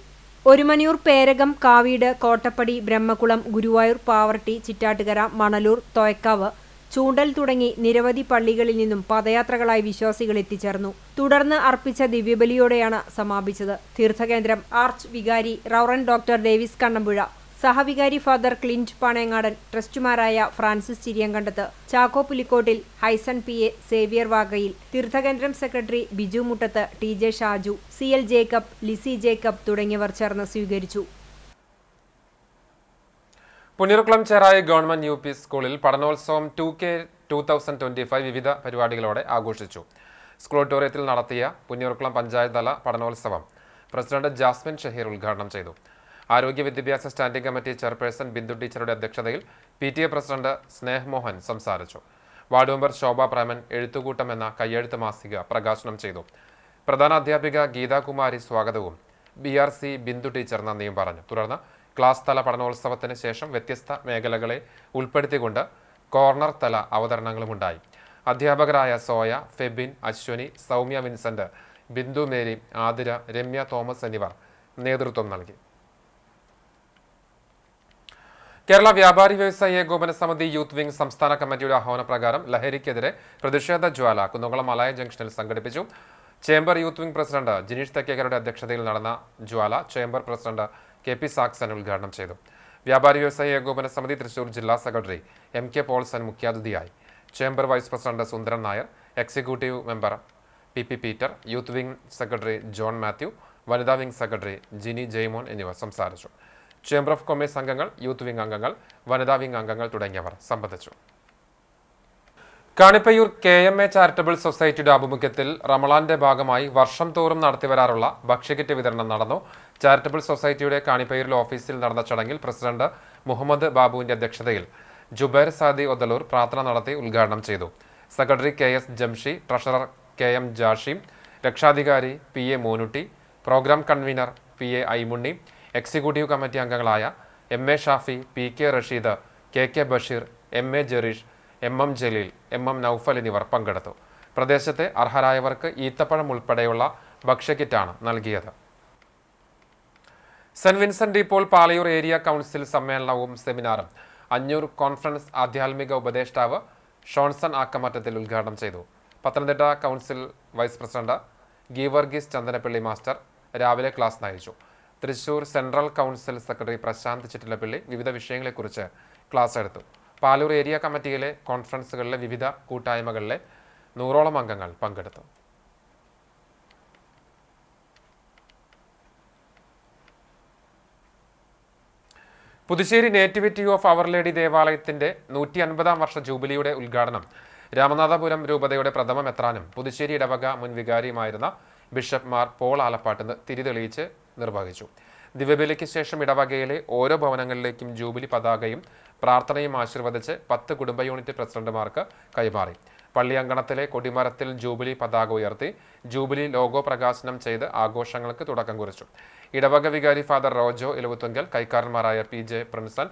Speaker 2: ഒരുമനിയൂർ, പേരകം, കാവീട്, കോട്ടപ്പടി, ബ്രഹ്മകുളം, ഗുരുവായൂർ, പാവർട്ടി, ചിറ്റാട്ടുകര, മണലൂർ, തോയക്കാവ്, ചൂണ്ടൽ തുടങ്ങി നിരവധി പള്ളികളിൽ നിന്നും പദയാത്രകളായി വിശ്വാസികൾ എത്തിച്ചേർന്നു. തുടർന്ന് അർപ്പിച്ച ദിവ്യബലിയോടെയാണ് സമാപിച്ചത്. തീർത്ഥകേന്ദ്രം ആർച്ച് വികാരി റവറന്റ് ഡോക്ടർ ഡേവിസ് കണ്ണമ്പുഴ, സഹവികാരി ഫാദർ ക്ലിന്റ് പാണേങ്ങാടൻ, ട്രസ്റ്റുമാരായ Francis Chiriyankandath, Chacko Pulikkottil, Hyson PA, Xavier Vagayil, തീർത്ഥകേന്ദ്രം secretary Biju Muttath, TJ Shaju, CL Jacob, Lissy Jacob തുടങ്ങിയവർ ചേർന്ന് സ്വീകരിച്ചു.
Speaker 1: പുന്നൂർക്കുളം ചെറായി ഗവൺമെന്റ് UP സ്കൂളിൽ പഠനോത്സവം 2K 2025 വിവിധ പരിപാടികളോടെ ആഘോഷിച്ചു. സ്കൂൾ ഓഡിറ്റോറിയത്തിൽ നടത്തിയ പുന്നൂർക്കുളം പഞ്ചായത്ത് തല പഠനോത്സവം പ്രസിഡന്റ് ജാസ്മിൻ ഷഹീർ ഉദ്ഘാടനം ചെയ്തു. ആരോഗ്യ വിദ്യാഭ്യാസ സ്റ്റാൻഡിംഗ് കമ്മിറ്റി ചെയർപേഴ്സൺ ബിന്ദു ടീച്ചറുടെ അധ്യക്ഷതയിൽ PTA പ്രസിഡന്റ് സ്നേഹ് മോഹൻ സംസാരിച്ചു. വാർഡ് മെമ്പർ ശോഭ പ്രേമൻ എഴുത്തുകൂട്ടം എന്ന കയ്യെഴുത്ത് മാസിക പ്രകാശനം ചെയ്തു. പ്രധാന അധ്യാപിക ഗീതാകുമാരി സ്വാഗതവും BRC ബിന്ദു ടീച്ചർ നന്ദിയും പറഞ്ഞു. തുടർന്ന് ക്ലാസ് തല പഠനോത്സവത്തിന് ശേഷം വ്യത്യസ്ത മേഖലകളെ ഉൾപ്പെടുത്തിക്കൊണ്ട് കോർണർ തല അവതരണങ്ങളുമുണ്ടായി. അധ്യാപകരായ Soya, Febin, Ashwini, Soumya Vincent, Bindu Mary, Athira, Ramya Thomas എന്നിവർ നേതൃത്വം നൽകി. കേരള വ്യാപാരി വ്യവസായി ഏകോപന സമിതി യൂത്ത് വിംഗ് സംസ്ഥാന കമ്മിറ്റിയുടെ ആഹ്വാനപ്രകാരം ലഹരിക്കെതിരെ പ്രതിഷേധ ജ്വാല കുന്നംകുളം മലായ ജംഗ്ഷനിൽ സംഘടിപ്പിച്ചു. Chamber youth wing president Jineesh തെക്കേക്കരുടെ അധ്യക്ഷതയിൽ നടന്ന Jwala chamber president KP Saxon ഉദ്ഘാടനം ചെയ്തു. വ്യാപാരി വ്യവസായി ഏകോപന സമിതി തൃശൂർ ജില്ലാ സെക്രട്ടറി MK പോൾസൺ മുഖ്യാതിഥിയായി. Chamber vice president Sundaran Nair, executive member PP Peter, youth wing secretary John Mathew, വനിതാ വിംഗ് സെക്രട്ടറി ജിനി ജെയ്മോൻ എന്നിവർ സംസാരിച്ചു. ചേംബർ ഓഫ് കൊമേഴ്സ് അംഗങ്ങൾ, യൂത്ത് വിംഗ് അംഗങ്ങൾ, വനിതാ വിംഗ് അംഗങ്ങൾ തുടങ്ങിയവർ സംബന്ധിച്ചു. കാണിപ്പയ്യൂർ KMA ചാരിറ്റബിൾ സൊസൈറ്റിയുടെ ആഭിമുഖ്യത്തിൽ റമളാന്റെ ഭാഗമായി വർഷം തോറും നടത്തിവരാറുള്ള ഭക്ഷ്യക്കിറ്റ് വിതരണം നടന്നു. ചാരിറ്റബിൾ സൊസൈറ്റിയുടെ കാണിപ്പയ്യൂരിലെ ഓഫീസിൽ നടന്ന ചടങ്ങിൽ പ്രസിഡന്റ് മുഹമ്മദ് ബാബുവിന്റെ അധ്യക്ഷതയിൽ ജുബൈർ സാദി ഒദലൂർ പ്രാർത്ഥന നടത്തി ഉദ്ഘാടനം ചെയ്തു. Secretary KS Jamshi, treasurer KM Jashim, രക്ഷാധികാരി PA Monutty, programme convener PA Aimunni, executive committee അംഗങ്ങളായ MA Shafi, PK Rasheed, KK Basheer, MA Jereesh, MM Jaleel, MM Noufal എന്നിവർ പങ്കെടുത്തു. പ്രദേശത്തെ അർഹരായവർക്ക് ഈത്തപ്പഴം ഉൾപ്പെടെയുള്ള ഭക്ഷ്യക്കിറ്റാണ് നൽകിയത്. Saint Vincent de Paul Palayur area council സമ്മേളനവും സെമിനാറും അഞ്ഞൂർ കോൺഫറൻസ് ആധ്യാത്മിക ഉപദേഷ്ടാവ് ഷോൺസൺ ആക്കമറ്റത്തിൽ ഉദ്ഘാടനം ചെയ്തു. Pathanamthitta council vice president Geevarghese Chandanappally master രാവിലെ ക്ലാസ് നയിച്ചു. Thrissur central council secretary Prashanth Chittilappally വിവിധ വിഷയങ്ങളെക്കുറിച്ച് ക്ലാസ് എടുത്തു. പാലൂർ ഏരിയ കമ്മിറ്റിയിലെ കോൺഫറൻസുകളിലെ വിവിധ കൂട്ടായ്മകളിലെ 100ഓളം അംഗങ്ങൾ പങ്കെടുത്തു. Puthussery nativity of our lady ദേവാലയത്തിന്റെ 150-ാം വർഷ ജൂബിലിയുടെ ഉദ്ഘാടനം രാമനാഥപുരം രൂപതയുടെ പ്രഥമ മെത്രാനും പുതുശ്ശേരി ഇടവക മുൻ വികാരിയുമായിരുന്ന ബിഷപ്പ് മാർ പോൾ ആലപ്പാട്ട് തിരിതെളിയിച്ച് നിർവഹിച്ചു. ദിവ്യബലിക്ക് ശേഷം ഇടവകയിലെ ഓരോ ഭവനങ്ങളിലേക്കും ജൂബിലി പതാകയും പ്രാർത്ഥനയും ആശീർവദിച്ച് 10 കുടുംബ യൂണിറ്റ് പ്രസിഡന്റുമാർക്ക് കൈമാറി. പള്ളിയങ്കണത്തിലെ കൊടിമരത്തിൽ ജൂബിലി പതാക ഉയർത്തി ജൂബിലി ലോഗോ പ്രകാശനം ചെയ്ത് ആഘോഷങ്ങൾക്ക് തുടക്കം കുറിച്ചു. ഇടവക വികാരി ഫാദർ റോജോ ഇലവുത്തുങ്കൽ, കൈക്കാരന്മാരായ PJ Prinson,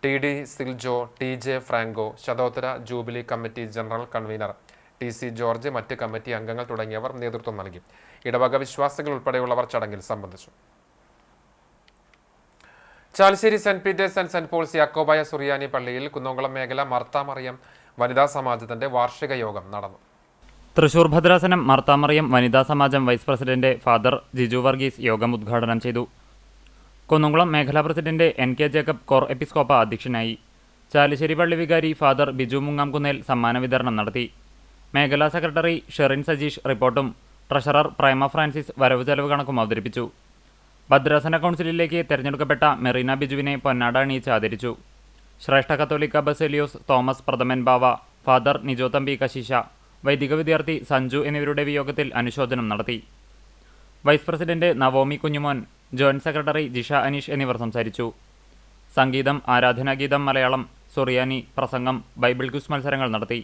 Speaker 1: TD Siljo, TJ Franco, ശതോത്തര jubilee committee general convener TC George, മറ്റ് കമ്മിറ്റി അംഗങ്ങൾ തുടങ്ങിയവർ നേതൃത്വം നൽകി. ഇടവക വിശ്വാസികൾ ഉൾപ്പെടെയുള്ളവർ ചടങ്ങിൽ സംബന്ധിച്ചു. Chalissery saint Peter's and saint Paul's Yakobaya Suriyani പള്ളിയിൽ കുന്നംകുളം മേഖല മാർത്താമറിയം വനിതാ സമാജത്തിന്റെ വാർഷിക യോഗം നടന്നു.
Speaker 5: തൃശൂർ ഭദ്രാസനം Marthamariyam Vanitha Samajam vice president father Jiju Varghese യോഗം ഉദ്ഘാടനം ചെയ്തു. കുന്നംകുളം മേഖലാ പ്രസിഡന്റ് NK ജേക്കബ് കോർ എപ്പിസ്കോപ്പ അധ്യക്ഷനായി. ചാലിശ്ശേരി പള്ളി വികാരി ഫാദർ ബിജു മുങ്ങാംകുന്നേൽ സമ്മാന വിതരണം നടത്തി. മേഖലാ സെക്രട്ടറി ഷെറിൻ സജീഷ് റിപ്പോർട്ടും ട്രഷറർ പ്രേമ ഫ്രാൻസിസ് വരവ് ചെലവ് കണക്കും അവതരിപ്പിച്ചു. ഭദ്രാസന കൗൺസിലിലേക്ക് തെരഞ്ഞെടുക്കപ്പെട്ട മെറീന ബിജുവിനെ പൊന്നാട അണിയിച്ച് ആദരിച്ചു. ശ്രേഷ്ഠ കത്തോലിക്ക ബസേലിയോസ് തോമസ് പ്രഥമൻ ബാവ, ഫാദർ നിജോ തമ്പി കശീശ, വൈദിക വിദ്യാർത്ഥി സഞ്ജു എന്നിവരുടെ വിയോഗത്തിൽ അനുശോചനം നടത്തി. Vice president Naomi Kunjumon, joint secretary Jisha Aneesh എന്നിവർ സംസാരിച്ചു. സംഗീതം, ആരാധനാഗീതം, മലയാളം, സുറിയാനി, പ്രസംഗം, ബൈബിൾ ക്വിസ് മത്സരങ്ങൾ നടത്തി.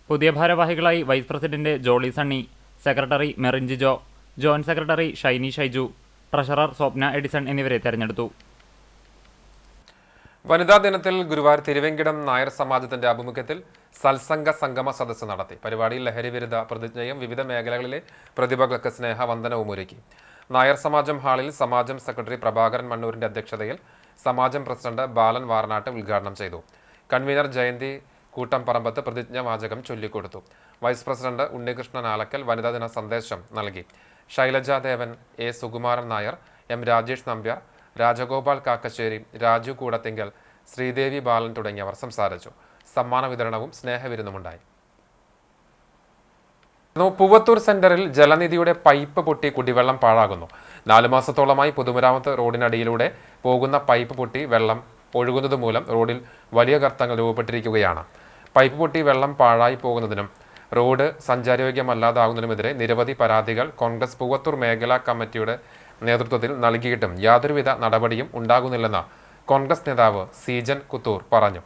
Speaker 5: പുതിയ ഭാരവാഹികളായി vice president Jolly Sunny, secretary Merin Jijo, joint secretary Shiny Shaiju, treasurer Swapna Edison എന്നിവരെ തെരഞ്ഞെടുത്തു.
Speaker 1: വനിതാ ദിനത്തിൽ ഗുരുവായൂർ തിരുവെങ്കിടം നായർ സമാജത്തിന്റെ ആഭിമുഖ്യത്തിൽ സത്സംഗ സംഗമ സദസ്സ് നടത്തി. പരിപാടിയിൽ ലഹരി വിരുദ്ധ പ്രതിജ്ഞയും വിവിധ മേഖലകളിലെ പ്രതിഭകൾക്ക് സ്നേഹവന്ദനവും ഒരുക്കി. നായർ സമാജം ഹാളിൽ സമാജം സെക്രട്ടറി പ്രഭാകരൻ മണ്ണൂരിന്റെ അധ്യക്ഷതയിൽ സമാജം പ്രസിഡന്റ് ബാലൻ വാർനാട്ട് ഉദ്ഘാടനം ചെയ്തു. കൺവീനർ ജയന്തി കൂട്ടംപറമ്പത്ത് പ്രതിജ്ഞാവാചകം ചൊല്ലിക്കൊടുത്തു. വൈസ് പ്രസിഡന്റ് ഉണ്ണികൃഷ്ണൻ ആലക്കൽ വനിതാ ദിന സന്ദേശം നൽകി. ശൈലജ ദേവൻ, A സുകുമാരൻ നായർ, M രാജേഷ് നമ്പ്യാർ, രാജഗോപാൽ കാക്കശ്ശേരി, രാജു കൂടത്തിങ്കൽ, ശ്രീദേവി ബാലൻ തുടങ്ങിയവർ സംസാരിച്ചു. സമ്മാന വിതരണവും സ്നേഹവിരുന്നുമുണ്ടായി. പൂവത്തൂർ സെന്ററിൽ ജലനിധിയുടെ പൈപ്പ് പൊട്ടി കുടിവെള്ളം പാഴാകുന്നു. 4 മാസത്തോളമായി പൊതുമരാമത്ത് റോഡിനടിയിലൂടെ പോകുന്ന പൈപ്പ് പൊട്ടി വെള്ളം ഒഴുകുന്നത് മൂലം റോഡിൽ വലിയ ഗർത്തങ്ങൾ രൂപപ്പെട്ടിരിക്കുകയാണ്. പൈപ്പ് പൊട്ടി വെള്ളം പാഴായി പോകുന്നതിനും റോഡ് സഞ്ചാരയോഗ്യമല്ലാതാകുന്നതിനുമെതിരെ നിരവധി പരാതികൾ കോൺഗ്രസ് പൂവത്തൂർ മേഖലാ കമ്മിറ്റിയുടെ നേതൃത്വത്തിൽ നൽകിയിട്ടും യാതൊരുവിധ നടപടിയും ഉണ്ടാകുന്നില്ലെന്ന് കോൺഗ്രസ് നേതാവ് സീജൻ കുത്തൂർ പറഞ്ഞു.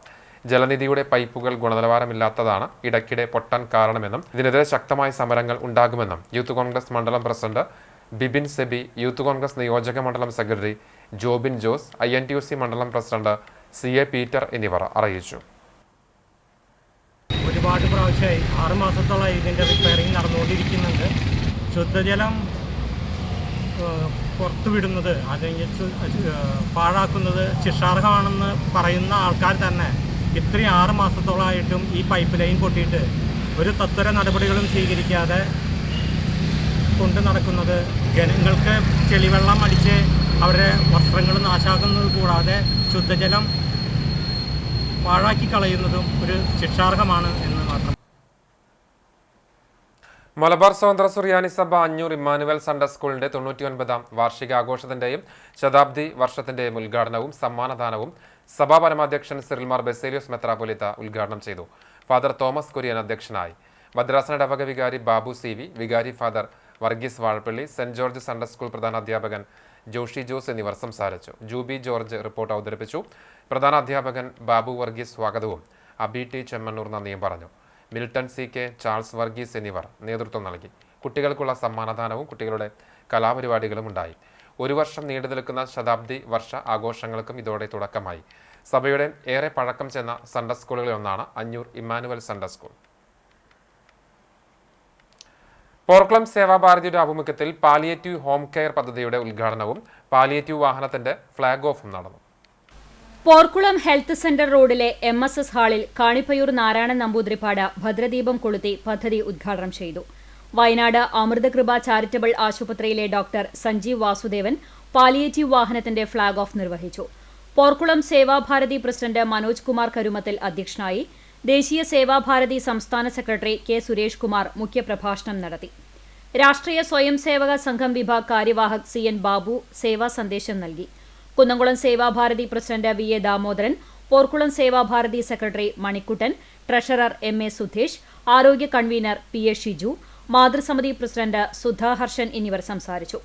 Speaker 1: ജലനിധിയുടെ പൈപ്പുകൾ ഗുണനിലവാരമില്ലാത്തതാണ് ഇടയ്ക്കിടെ പൊട്ടാൻ കാരണമെന്നും ഇതിനെതിരെ ശക്തമായ സമരങ്ങൾ ഉണ്ടാകുമെന്നും യൂത്ത് കോൺഗ്രസ് മണ്ഡലം പ്രസിഡന്റ് ബിബിൻ സെബി, യൂത്ത് കോൺഗ്രസ് നിയോജക മണ്ഡലം സെക്രട്ടറി ജോബിൻ ജോസ്, INTUC മണ്ഡലം പ്രസിഡന്റ് CA പീറ്റർ എന്നിവർ അറിയിച്ചു.
Speaker 6: ഒരുപാട് പ്രാവശ്യമായി 6 മാസത്തോളമായി ഇതിൻ്റെ റിപ്പയറിങ് നടന്നുകൊണ്ടിരിക്കുന്നുണ്ട്. ശുദ്ധജലം പുറത്തുവിടുന്നത്, അല്ലെങ്കിൽ പാഴാക്കുന്നത് ശിക്ഷാർഹമാണെന്ന് പറയുന്ന ആൾക്കാർ തന്നെ ഇത്രയും 6 മാസത്തോളമായിട്ടും ഈ പൈപ്പ് ലൈൻ പൊട്ടിയിട്ട് ഒരു തത്വര നടപടികളും സ്വീകരിക്കാതെ കൊണ്ട് നടക്കുന്നത് ജനങ്ങൾക്ക് ചെളിവെള്ളം അടിച്ച് അവരുടെ വസ്ത്രങ്ങൾ നാശാക്കുന്നത് കൂടാതെ ശുദ്ധജലം പാഴാക്കി കളയുന്നതും ഒരു ശിക്ഷാർഹമാണ് എന്ന് മാത്രം.
Speaker 1: മലബാർ സ്വതന്ത്ര സുറിയാനി സഭ അഞ്ഞൂർ ഇമ്മാനുവൽ സൺഡേ സ്കൂളിന്റെ 99ാം വാർഷികാഘോഷത്തിന്റെയും ശതാബ്ദി വർഷത്തിന്റെയും ഉദ്ഘാടനവും സമ്മാനദാനവും സഭാ പരമാധ്യക്ഷൻ സിറിൽ മാർ ബസേലിയോസ് മെത്രാപ്പൊലീത്ത ഉദ്ഘാടനം ചെയ്തു. ഫാദർ തോമസ് കുര്യൻ അധ്യക്ഷനായി. ഭദ്രാസന ഇടവക വികാരി ബാബു CV, വികാരി father Varghese Vazhappally, saint George Sunday school പ്രധാന അധ്യാപകൻ ജോഷി ജോസ് എന്നിവർ സംസാരിച്ചു. ജൂബി ജോർജ് റിപ്പോർട്ട് അവതരിപ്പിച്ചു. പ്രധാന അധ്യാപകൻ ബാബു വർഗീസ് സ്വാഗതവും അബി ടി ചെമ്മണ്ണൂർ നന്ദിയും പറഞ്ഞു. മിൽട്ടൺ CK, ചാൾസ് വർഗീസ് എന്നിവർ നേതൃത്വം നൽകി. കുട്ടികൾക്കുള്ള സമ്മാനദാനവും കുട്ടികളുടെ കലാപരിപാടികളും ഉണ്ടായി. 1 വർഷം നീണ്ടു നിൽക്കുന്ന ശതാബ്ദി വർഷ ആഘോഷങ്ങൾക്കും ഇതോടെ തുടക്കമായി. സഭയുടെ ഏറെ പഴക്കം ചെന്ന സൺഡേ സ്കൂളുകളിൽ ഒന്നാണ് അഞ്ഞൂർ ഇമ്മാനുവൽ സൺഡേ സ്കൂൾ. പോർക്കുളം സേവാഭാരതിയുടെ ആഭിമുഖ്യത്തിൽ പാലിയേറ്റീവ് ഹോം കെയർ പദ്ധതിയുടെ ഉദ്ഘാടനവും പാലിയേറ്റീവ് വാഹനത്തിന്റെ ഫ്ളാഗ് ഓഫും നടന്നു.
Speaker 3: പോർക്കുളം ഹെൽത്ത് സെന്റർ റോഡിലെ MSS ഹാളിൽ കാണിപ്പയൂർ നാരായണൻ നമ്പൂതിരിപ്പാട് ഭദ്രദീപം കൊളുത്തി പദ്ധതി ഉദ്ഘാടനം ചെയ്തു. വയനാട് അമൃതകൃപ ചാരിറ്റബിൾ ആശുപത്രിയിലെ ഡോക്ടർ സഞ്ജീവ് വാസുദേവൻ പാലിയേറ്റീവ് വാഹനത്തിന്റെ ഫ്ളാഗ് ഓഫ് നിർവഹിച്ചു. പോർക്കുളം സേവാഭാരതി പ്രസിഡന്റ് മനോജ് കുമാർ കരുമത്തിൽ അധ്യക്ഷനായി. ദേശീയ സേവാഭാരതി സംസ്ഥാന സെക്രട്ടറി കെ സുരേഷ് കുമാർ മുഖ്യപ്രഭാഷണം നടത്തി. രാഷ്ട്രീയ സ്വയം സേവക സംഘം വിഭാഗ് കാര്യവാഹക് CN ബാബു സേവാ സന്ദേശം നൽകി. Kunnamkulam Sevabharathi president VA Damodaran, Porkulam Sevabharathi secretary Manikuttan, treasurer MA Sudhesh, ആരോഗ്യ കൺവീനർ PA ഷിജു, മാതൃസമിതി പ്രസിഡന്റ് സുധാ ഹർഷൻ എന്നിവർ സംസാരിച്ചു.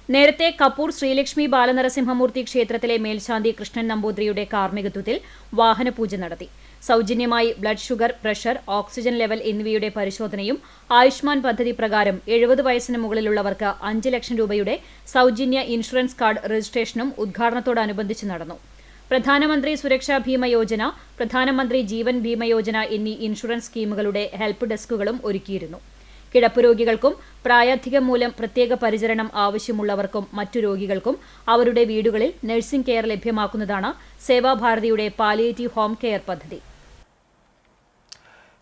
Speaker 3: നേരത്തെ കപ്പൂർ ശ്രീലക്ഷ്മി ബാലനരസിംഹമൂർത്തി ക്ഷേത്രത്തിലെ മേൽശാന്തി കൃഷ്ണൻ നമ്പൂതിരിയുടെ കാർമ്മികത്വത്തിൽ വാഹനപൂജ നടത്തി. സൗജന്യമായി blood sugar, pressure, oxygen level എന്നിവയുടെ പരിശോധനയും ആയുഷ്മാൻ പദ്ധതി പ്രകാരം 70 വയസ്സിന് മുകളിലുള്ളവർക്ക് 5 ലക്ഷം രൂപയുടെ സൗജന്യ ഇൻഷുറൻസ് കാർഡ് രജിസ്ട്രേഷനും ഉദ്ഘാടനത്തോടനുബന്ധിച്ച് നടന്നു. പ്രധാനമന്ത്രി സുരക്ഷാ ഭീമ യോജന, പ്രധാനമന്ത്രി ജീവൻ ഭീമ യോജന എന്നീ ഇൻഷുറൻസ് സ്കീമുകളുടെ ഹെൽപ്പ് ഡെസ്കുകളും ഒരുക്കിയിരുന്നു. കിടപ്പ് രോഗികൾക്കും പ്രായാധികം മൂലം പ്രത്യേക പരിചരണം ആവശ്യമുള്ളവർക്കും മറ്റു രോഗികൾക്കും അവരുടെ വീടുകളിൽ നഴ്സിംഗ് കെയർ ലഭ്യമാക്കുന്നതാണ് സേവാഭാരതിയുടെ പാലിയേറ്റീവ് ഹോം കെയർ പദ്ധതി.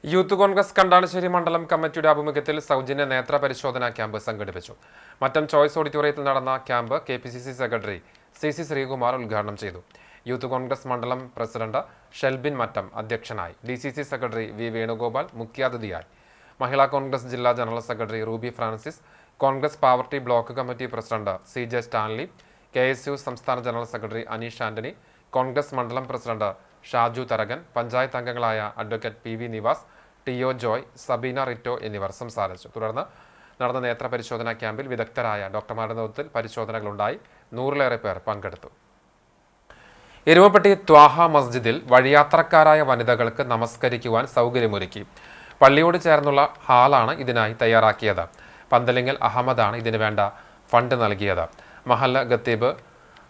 Speaker 1: യൂത്ത് കോൺഗ്രസ് കണ്ടാണശ്ശേരി മണ്ഡലം കമ്മിറ്റിയുടെ ആഭിമുഖ്യത്തിൽ സൗജന്യ നേത്ര പരിശോധനാ ക്യാമ്പ് സംഘടിപ്പിച്ചു. മറ്റം ചോയ്സ് ഓഡിറ്റോറിയത്തിൽ നടന്ന camp KPCC secretary CC Sreekumar ഉദ്ഘാടനം ചെയ്തു. യൂത്ത് കോൺഗ്രസ് മണ്ഡലം പ്രസിഡന്റ് ഷെൽബിൻ മറ്റം അധ്യക്ഷനായി. DCC സെക്രട്ടറി V വേണുഗോപാൽ മുഖ്യാതിഥിയായി. മഹിളാ കോൺഗ്രസ് ജില്ലാ general secretary Ruby Francis, Congress poverty block committee president CJ Stanley, KSU സംസ്ഥാന general secretary Aneesh Antony, Congress മണ്ഡലം പ്രസിഡന്റ് ഷാജു തരകൻ, പഞ്ചായത്ത് അംഗങ്ങളായ advocate PV Nivas, TO Joy, Sabeena Rito എന്നിവർ സംസാരിച്ചു. തുടർന്ന് നടന്ന നേത്ര പരിശോധനാ ക്യാമ്പിൽ വിദഗ്ധരായ ഡോക്ടർമാരുടെ നേതൃത്വത്തിൽ പരിശോധനകളുണ്ടായി. 100-ലേറെ പേർ പങ്കെടുത്തു. എരുമപ്പെട്ടി ത്വാഹ മസ്ജിദിൽ വഴിയാത്രക്കാരായ വനിതകൾക്ക് നമസ്കരിക്കുവാൻ സൗകര്യമൊരുക്കി. പള്ളിയോട് ചേർന്നുള്ള ഹാളാണ് ഇതിനായി തയ്യാറാക്കിയത്. പന്തലിങ്ങൽ അഹമ്മദാണ് ഇതിനു വേണ്ട ഫണ്ട് നൽകിയത്. മഹല്ല ഖത്തീബ്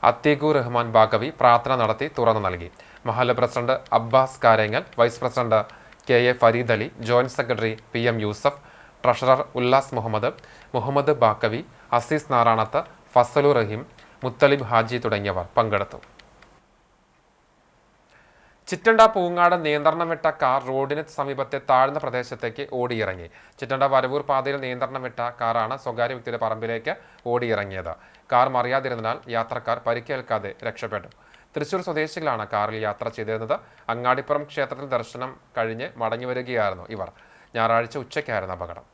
Speaker 1: അത്തീഖു റഹ്മാൻ ബാഗവി പ്രാർത്ഥന നടത്തി തുറന്നു നൽകി. മഹല്ല president Abbas Karengal, vice president KA Fareed Ali, joint secretary PM Yusuf, treasurer Ullas Muhammad Baqavi, Azeez Naranath, Fazalu Raheem, Muthalib Haji തുടങ്ങിയവർ പങ്കെടുത്തു. ചിറ്റണ്ട പൂങ്ങാട് നിയന്ത്രണം വിട്ട കാർ റോഡിന് സമീപത്തെ താഴ്ന്ന പ്രദേശത്തേക്ക് ഓടിയിറങ്ങി. ചിറ്റണ്ട വരവൂർ പാതയിൽ നിയന്ത്രണം വിട്ട കാറാണ് സ്വകാര്യ വ്യക്തിയുടെ പറമ്പിലേക്ക് ഓടിയിറങ്ങിയത്. കാർ മറിയാതിരുന്നതിനാൽ യാത്രക്കാർ പരിക്കേൽക്കാതെ രക്ഷപ്പെട്ടു. തൃശൂർ സ്വദേശികളാണ് കാറിൽ യാത്ര ചെയ്തിരുന്നത്. അങ്ങാടിപ്പുറം ക്ഷേത്രത്തിൽ ദർശനം കഴിഞ്ഞ് മടങ്ങിവരികയായിരുന്നു ഇവർ. ഞായറാഴ്ച ഉച്ചയ്ക്കായിരുന്നു അപകടം.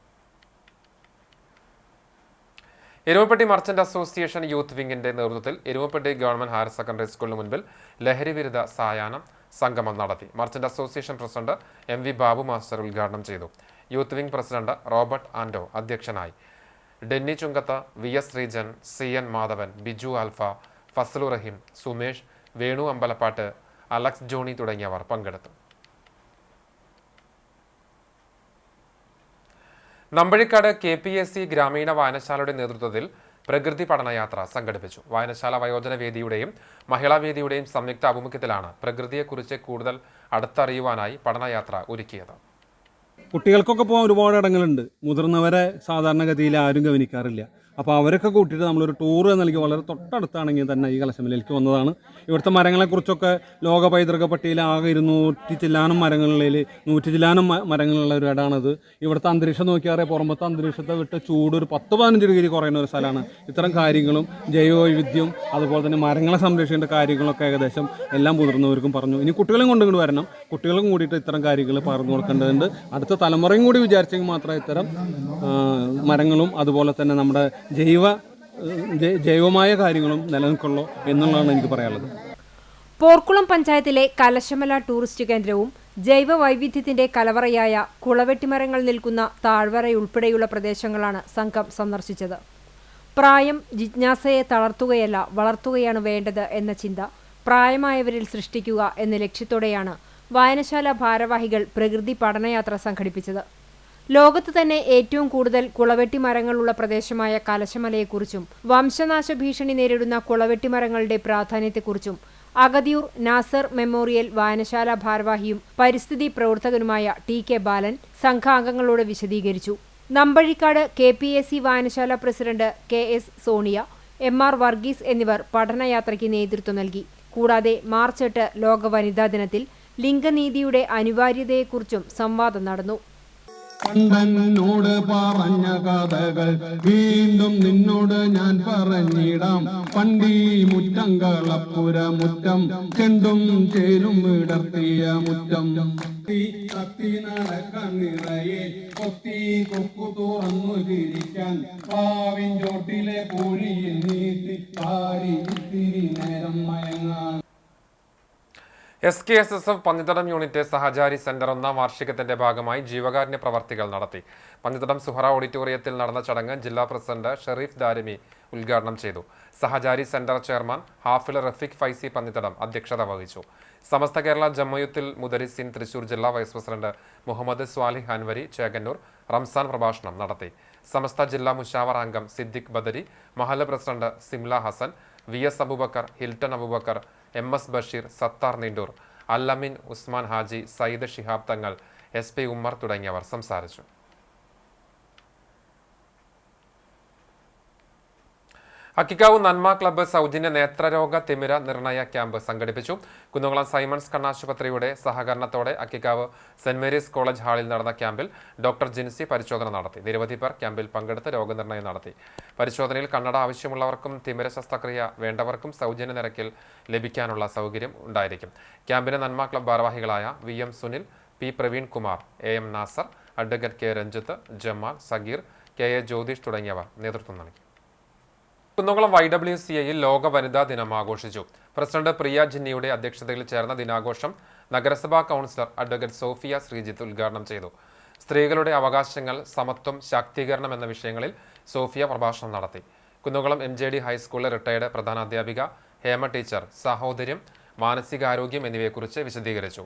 Speaker 1: എരുമപ്പെട്ടി മർച്ചന്റ് അസോസിയേഷൻ യൂത്ത് വിങ്ങിന്റെ നേതൃത്വത്തിൽ എരുമപ്പെട്ടി ഗവൺമെന്റ് ഹയർ സെക്കൻഡറി സ്കൂളിന് മുൻപിൽ ലഹരി വിരുദ്ധ സായാഹ്ന സംഗമം നടത്തി. Merchant association president MV Babu master ഉദ്ഘാടനം ചെയ്തു. Youth wing president Robert Ando അധ്യക്ഷനായി. ഡെന്നി ചുങ്കത്ത്, VS ശ്രീജൻ, CN മാധവൻ, ബിജു ആൽഫ, ഫസലു റഹീം, സുമേഷ്, വേണു അമ്പലപ്പാട്ട്, അലക്സ് ജോണി തുടങ്ങിയവർ പങ്കെടുത്തു. നമ്പഴിക്കാട് KPSC ഗ്രാമീണ വായനശാലയുടെ നേതൃത്വത്തിൽ പ്രകൃതി പഠനയാത്ര സംഘടിപ്പിച്ചു. വായനശാല വയോജന വേദിയുടെയും മഹിളാ വേദിയുടെയും സംയുക്ത ആഭിമുഖ്യത്തിലാണ് പ്രകൃതിയെക്കുറിച്ച് കൂടുതൽ അടുത്തറിയുവാനായി പഠനയാത്ര ഒരുക്കിയത്.
Speaker 7: കുട്ടികൾക്കൊക്കെ പോകാൻ ഒരുപാട് ഇടങ്ങളുണ്ട്. മുതിർന്നവരെ സാധാരണഗതിയിൽ ആരും ഗവനിക്കാറില്ല. അപ്പോൾ അവരൊക്കെ കൂട്ടിയിട്ട് നമ്മളൊരു ടൂർ നൽകി വളരെ തൊട്ടടുത്താണെങ്കിൽ തന്നെ ഈ കലശമലയിലേക്ക് വന്നതാണ്. ഇവിടുത്തെ മരങ്ങളെക്കുറിച്ചൊക്കെ ലോക പൈതൃക പട്ടികയിൽ ആകെ 200 ചില്ലാനം മരങ്ങളിൽ 100 ചില്ലാനം മരങ്ങളുള്ള ഒരു ഇടമാണത്. ഇവിടുത്തെ അന്തരീക്ഷം നോക്കിയാൽ പുറമ്പത്തെ അന്തരീക്ഷത്തെ വിട്ട് ചൂട് ഒരു 10-15 ഡിഗ്രി കുറയുന്ന ഒരു സ്ഥലമാണ്. ഇത്തരം കാര്യങ്ങളും ജൈവവൈവിധ്യം അതുപോലെ തന്നെ മരങ്ങളെ സംരക്ഷിക്കേണ്ട കാര്യങ്ങളൊക്കെ ഏകദേശം എല്ലാം മുതിർന്നവർക്കും പറഞ്ഞു. ഇനി കുട്ടികളും കൊണ്ടുകൊണ്ട് വരണം. കുട്ടികളും കൂടിയിട്ട് ഇത്തരം കാര്യങ്ങൾ പറഞ്ഞു കൊടുക്കേണ്ടതുണ്ട്. അടുത്ത തലമുറയും കൂടി വിചാരിച്ചെങ്കിൽ മാത്രമേ ഇത്തരം മരങ്ങളും അതുപോലെ തന്നെ നമ്മുടെ ജൈവമായ കാര്യങ്ങളും നിലനിൽക്കുള്ളൂ എന്നുള്ളതാണ് എനിക്ക് പറയാനുള്ളത്.
Speaker 2: പോർക്കുളം പഞ്ചായത്തിലെ കലശമല ടൂറിസ്റ്റ് കേന്ദ്രവും ജൈവ വൈവിധ്യത്തിന്റെ കലവറയായ കുളവെട്ടിമരങ്ങൾ നിൽക്കുന്ന താഴ്വരയുൾപ്പെടെയുള്ള പ്രദേശങ്ങളാണ് സംഘം സന്ദർശിച്ചത്. പ്രായം ജിജ്ഞാസയെ തളർത്തുകയല്ല വളർത്തുകയാണ് വേണ്ടത് എന്ന ചിന്ത പ്രായമായവരിൽ സൃഷ്ടിക്കുക എന്ന ലക്ഷ്യത്തോടെയാണ് വായനശാല ഭാരവാഹികൾ പ്രകൃതി പഠനയാത്ര സംഘടിപ്പിച്ചത്. ലോകത്ത് തന്നെ ഏറ്റവും കൂടുതൽ കുളവെട്ടിമരങ്ങളുള്ള പ്രദേശമായ കലശമലയെക്കുറിച്ചും വംശനാശ ഭീഷണി നേരിടുന്ന കുളവെട്ടിമരങ്ങളുടെ പ്രാധാന്യത്തെക്കുറിച്ചും അഗതിയൂർ നാസർ മെമ്മോറിയൽ വായനശാല ഭാരവാഹിയും പരിസ്ഥിതി പ്രവർത്തകനുമായ TK ബാലൻ സംഘാംഗങ്ങളോട് വിശദീകരിച്ചു. നമ്പഴിക്കാട് KPSC വായനശാല president KS Sonia, MR Varghese എന്നിവർ പഠനയാത്രയ്ക്ക് നേതൃത്വം നൽകി. കൂടാതെ മാർച്ച് 8 ലോക വനിതാ ദിനത്തിൽ ലിംഗനീതിയുടെ അനിവാര്യതയെക്കുറിച്ചും സംവാദം നടന്നു.
Speaker 8: കണ്ടനോട് പറഞ്ഞ കഥകൾ വീണ്ടും നിന്നോട് ഞാൻ പറഞ്ഞിടാം. പണ്ടീ മുറ്റങ്ങളപ്പുര മുറ്റം ചെണ്ടും ചേരും വിടർത്തിയ മുറ്റം. കത്തി നടക്കാൻ നിറയെ കൊത്തി കൊക്കു തുറന്നു ചിരിക്കാൻ പാവിൻ ചോട്ടിലെ കോഴിയിൽ നീട്ടി പാരി ഇത്തിരി നേരം മയങ്ങാൻ.
Speaker 1: SKSSF പന്നിത്തടം യൂണിറ്റ് സഹചാരി സെന്റർ 1ാം വാർഷികത്തിന്റെ ഭാഗമായി ജീവകാരുണ്യ പ്രവർത്തികൾ നടത്തി. പന്നിത്തടം സുഹറ ഓഡിറ്റോറിയത്തിൽ നടന്ന ചടങ്ങ് ജില്ലാ പ്രസിഡന്റ് ഷെരീഫ് ദാരിമി ഉദ്ഘാടനം ചെയ്തു. സഹചാരി സെന്റർ ചെയർമാൻ ഹാഫിൽ റഫീഖ് ഫൈസി പന്നിത്തടം അധ്യക്ഷത വഹിച്ചു. സമസ്ത കേരള ജമ്മയുത്തുൽ മുദരിസീൻ തൃശൂർ ജില്ലാ വൈസ് പ്രസിഡന്റ് മുഹമ്മദ് സ്വാലിഹ് അൻവരി ചേകന്നൂർ റംസാൻ പ്രഭാഷണം നടത്തി. സമസ്ത ജില്ലാ മുഷാവർ അംഗം സിദ്ദിഖ് ബദരി, മഹല്ല് president Simla Hassan, VS Aboobacker, Hilton Aboobacker, MS Basheer, Sathar Neendoor, Allameen Usman Haji, Sayyid Shihab Thangal, SP Ummer തുടങ്ങിയവർ സംസാരിച്ചു. അക്കിക്കാവ് നന്മ ക്ലബ്ബ് സൗജന്യ നേത്രരോഗ തിമിര നിർണയ ക്യാമ്പ് സംഘടിപ്പിച്ചു. കുന്നംകുളം സൈമൺസ് കണ്ണാശുപത്രിയുടെ സഹകരണത്തോടെ അക്കിക്കാവ് സെന്റ് മേരീസ് കോളേജ് ഹാളിൽ നടന്ന ക്യാമ്പിൽ ഡോക്ടർ ജിൻസി പരിശോധന നടത്തി. നിരവധി പേർ ക്യാമ്പിൽ പങ്കെടുത്ത് രോഗനിർണയം നടത്തി. പരിശോധനയിൽ കണ്ണട ആവശ്യമുള്ളവർക്കും തിമിര ശസ്ത്രക്രിയ വേണ്ടവർക്കും സൗജന്യ നിരക്കിൽ ലഭിക്കാനുള്ള സൗകര്യം ഉണ്ടായിരിക്കും. ക്യാമ്പിന് നന്മ ക്ലബ്ബ് ഭാരവാഹികളായ VM Sunil, P Praveen Kumar, AM Nasar, advocate K Ranjith, Jamal, Sageer, KA Jyothish തുടങ്ങിയവർ നേതൃത്വം നൽകി. കുന്നംകുളം YWCAയിൽ ലോക വനിതാ ദിനം ആഘോഷിച്ചു. പ്രസിഡന്റ് പ്രിയ ജിന്നിയുടെ അധ്യക്ഷതയിൽ ചേർന്ന ദിനാഘോഷം നഗരസഭാ കൗൺസിലർ അഡ്വക്കേറ്റ് സോഫിയ ശ്രീജിത്ത് ഉദ്ഘാടനം ചെയ്തു. സ്ത്രീകളുടെ അവകാശങ്ങൾ, സമത്വം, ശാക്തീകരണം എന്ന വിഷയങ്ങളിൽ സോഫിയ പ്രഭാഷണം നടത്തി. കുന്നംകുളം MJD ഹൈസ്കൂളിലെ റിട്ടയർഡ് പ്രധാനാധ്യാപിക ഹേമ ടീച്ചർ സാഹോദര്യം, മാനസികാരോഗ്യം എന്നിവയെക്കുറിച്ച് വിശദീകരിച്ചു.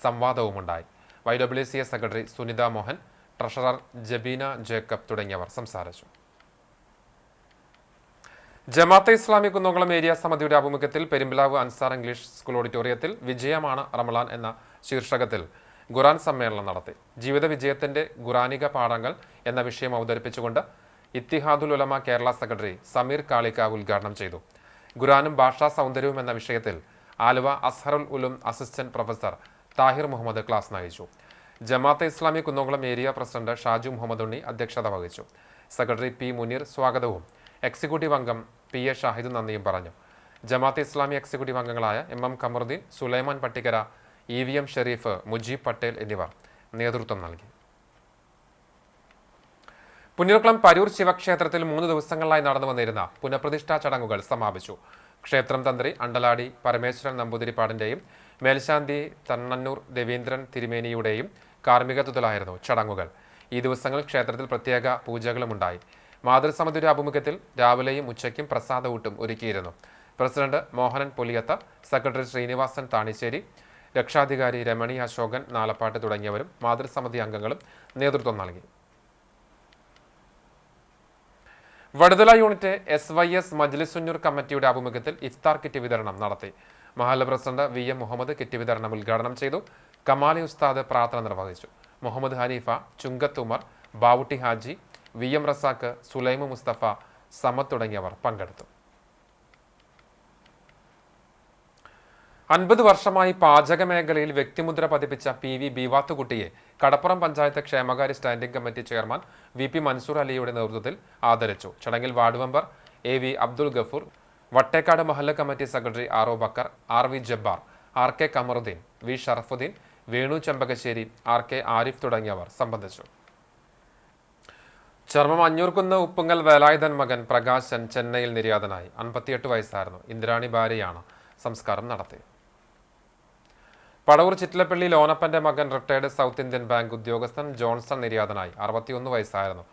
Speaker 1: സംവാദവുമുണ്ടായി. YWCA secretary Sunitha Mohan, treasurer Jabeena Jacob തുടങ്ങിയവർ സംസാരിച്ചു. ജമാഅത്തെ ഇസ്ലാമി കുന്നംകുളം ഏരിയ സമിതിയുടെ ആഭിമുഖ്യത്തിൽ പെരുമ്പിലാവ് അൻസാർ ഇംഗ്ലീഷ് സ്കൂൾ ഓഡിറ്റോറിയത്തിൽ വിജയമാണ് റമളാൻ എന്ന ശീർഷകത്തിൽ ഖുർആൻ സമ്മേളനം നടത്തി. ജീവിത വിജയത്തിന്റെ ഖുറാനിക പാഠങ്ങൾ എന്ന വിഷയം അവതരിപ്പിച്ചുകൊണ്ട് ഇത്തിഹാദുൽ ഉലമ കേരള സെക്രട്ടറി സമീർ കാളിക്കാവ് ഉദ്ഘാടനം ചെയ്തു. ഖുർആനും ഭാഷാ സൗന്ദര്യവും എന്ന വിഷയത്തിൽ Aluva Azharul Uloom assistant professor Thahir Muhammad class നയിച്ചു. ജമാഅത്തെ ഇസ്ലാമി കുന്നംകുളം ഏരിയ പ്രസിഡന്റ് ഷാജു മുഹമ്മദ് ഉണ്ണി അധ്യക്ഷത വഹിച്ചു. സെക്രട്ടറി P മുനീർ സ്വാഗതവും എക്സിക്യൂട്ടീവ് അംഗം PA ഷാഹിദ് നന്ദിയും പറഞ്ഞു. ജമാഅത്തെ ഇസ്ലാമി എക്സിക്യൂട്ടീവ് അംഗങ്ങളായ MM കമറുദ്ദീൻ, സുലൈമാൻ പട്ടിക്കര, EVM ഷെരീഫ്, മുജീബ് പട്ടേൽ എന്നിവർ നേതൃത്വം നൽകി. പുന്നൂർക്കുളം പരൂർ ശിവക്ഷേത്രത്തിൽ 3 ദിവസങ്ങളിലായി നടന്നു വന്നിരുന്ന പുനഃപ്രതിഷ്ഠാ ചടങ്ങുകൾ സമാപിച്ചു. ക്ഷേത്രം തന്ത്രി അണ്ടലാടി പരമേശ്വരൻ നമ്പൂതിരിപ്പാടിന്റെയും മേൽശാന്തി തണ്ണന്നൂർ രവീന്ദ്രൻ തിരുമേനിയുടെയും കാർമ്മികത്വത്തിലായിരുന്നു ചടങ്ങുകൾ. ഈ ദിവസങ്ങളിൽ ക്ഷേത്രത്തിൽ പ്രത്യേക പൂജകളുമുണ്ടായി. മാതൃസമിതിയുടെ ആഭിമുഖ്യത്തിൽ രാവിലെയും ഉച്ചയ്ക്കും പ്രസാദഊട്ടും ഒരുക്കിയിരുന്നു. പ്രസിഡന്റ് മോഹനൻ പൊലിയത്ത, സെക്രട്ടറി ശ്രീനിവാസൻ താണിശ്ശേരി, രക്ഷാധികാരി രമണി അശോകൻ നാലപ്പാട്ട് തുടങ്ങിയവരും മാതൃസമിതി അംഗങ്ങളും നേതൃത്വം നൽകി. വടുതല യൂണിറ്റ് SYS മജ്ലിസുന്നൂർ കമ്മിറ്റിയുടെ ആഭിമുഖ്യത്തിൽ ഇഫ്താർ കിറ്റ് വിതരണം നടത്തി. മഹല്ല് പ്രസിഡന്റ് VM മുഹമ്മദ് കിറ്റ് വിതരണം ഉദ്ഘാടനം ചെയ്തു. കമാലി ഉസ്താദ് പ്രാർത്ഥന നിർവഹിച്ചു. മുഹമ്മദ് ഹനീഫ, ചുങ്കത്ത് ഉമർ, ബാവുട്ടി ഹാജി, VM റസാഖ്, സുലൈമു മുസ്തഫ, സമത്ത് തുടങ്ങിയവർ പങ്കെടുത്തു. 50 വർഷമായി പാചക മേഖലയിൽ വ്യക്തിമുദ്ര പതിപ്പിച്ച PV ബീവാത്തുകുട്ടിയെ കടപ്പുറം പഞ്ചായത്ത് ക്ഷേമകാര്യ standing committee chairman VP Mansoor അലിയുടെ നേതൃത്വത്തിൽ ആദരിച്ചു. ചടങ്ങിൽ ward member AV Abdul Gafoor, Vattekkad മഹല്ല് committee secretary RO Bakkar, RV Jabbar, RK Kamaruddeen, V Sharafudheen, Venu Chembakassery, RK Arif തുടങ്ങിയവർ സംബന്ധിച്ചു. ചർമ്മം അഞ്ഞൂർക്കുന്ന് ഉപ്പുങ്കൽ വേലായുധൻ മകൻ പ്രകാശൻ ചെന്നൈയിൽ നിര്യാതനായി. 58 വയസ്സായിരുന്നു. ഇന്ദ്രാണി ഭാര്യയാണ് സംസ്കാരം നടത്തി. പടവൂർ ചിറ്റിലപ്പള്ളി ലോനപ്പന്റെ മകൻ റിട്ടയർഡ് സൗത്ത് ഇന്ത്യൻ ബാങ്ക് ഉദ്യോഗസ്ഥൻ ജോൺസൺ നിര്യാതനായി. 61 വയസ്സായിരുന്നു.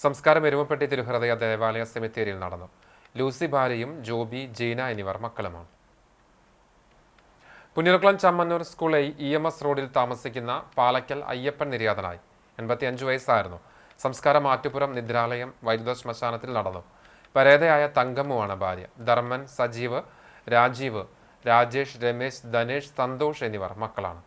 Speaker 1: സംസ്കാരം എരുമപ്പെട്ടി തിരുഹൃദയ ദേവാലയ സെമിത്തേരിയിൽ നടന്നു. ലൂസി ഭാര്യയും ജോബി, ജീന എന്നിവർ മക്കളുമാണ്. പുന്നൂർക്കുളം ചമ്മന്നൂർ സ്കൂൾ EMS റോഡിൽ താമസിക്കുന്ന പാലക്കൽ അയ്യപ്പൻ നിര്യാതനായി. 85 വയസ്സായിരുന്നു. സംസ്കാരം ആറ്റുപുറം നിദ്രാലയം വൈദ്യുത ശ്മശാനത്തിൽ നടന്നു. പരേതയായ തങ്കമ്മുവാണ് ഭാര്യ. ധർമ്മൻ, സജീവ്, രാജീവ്, രാജേഷ്, രമേശ്, ധനേഷ്, സന്തോഷ് എന്നിവർ മക്കളാണ്.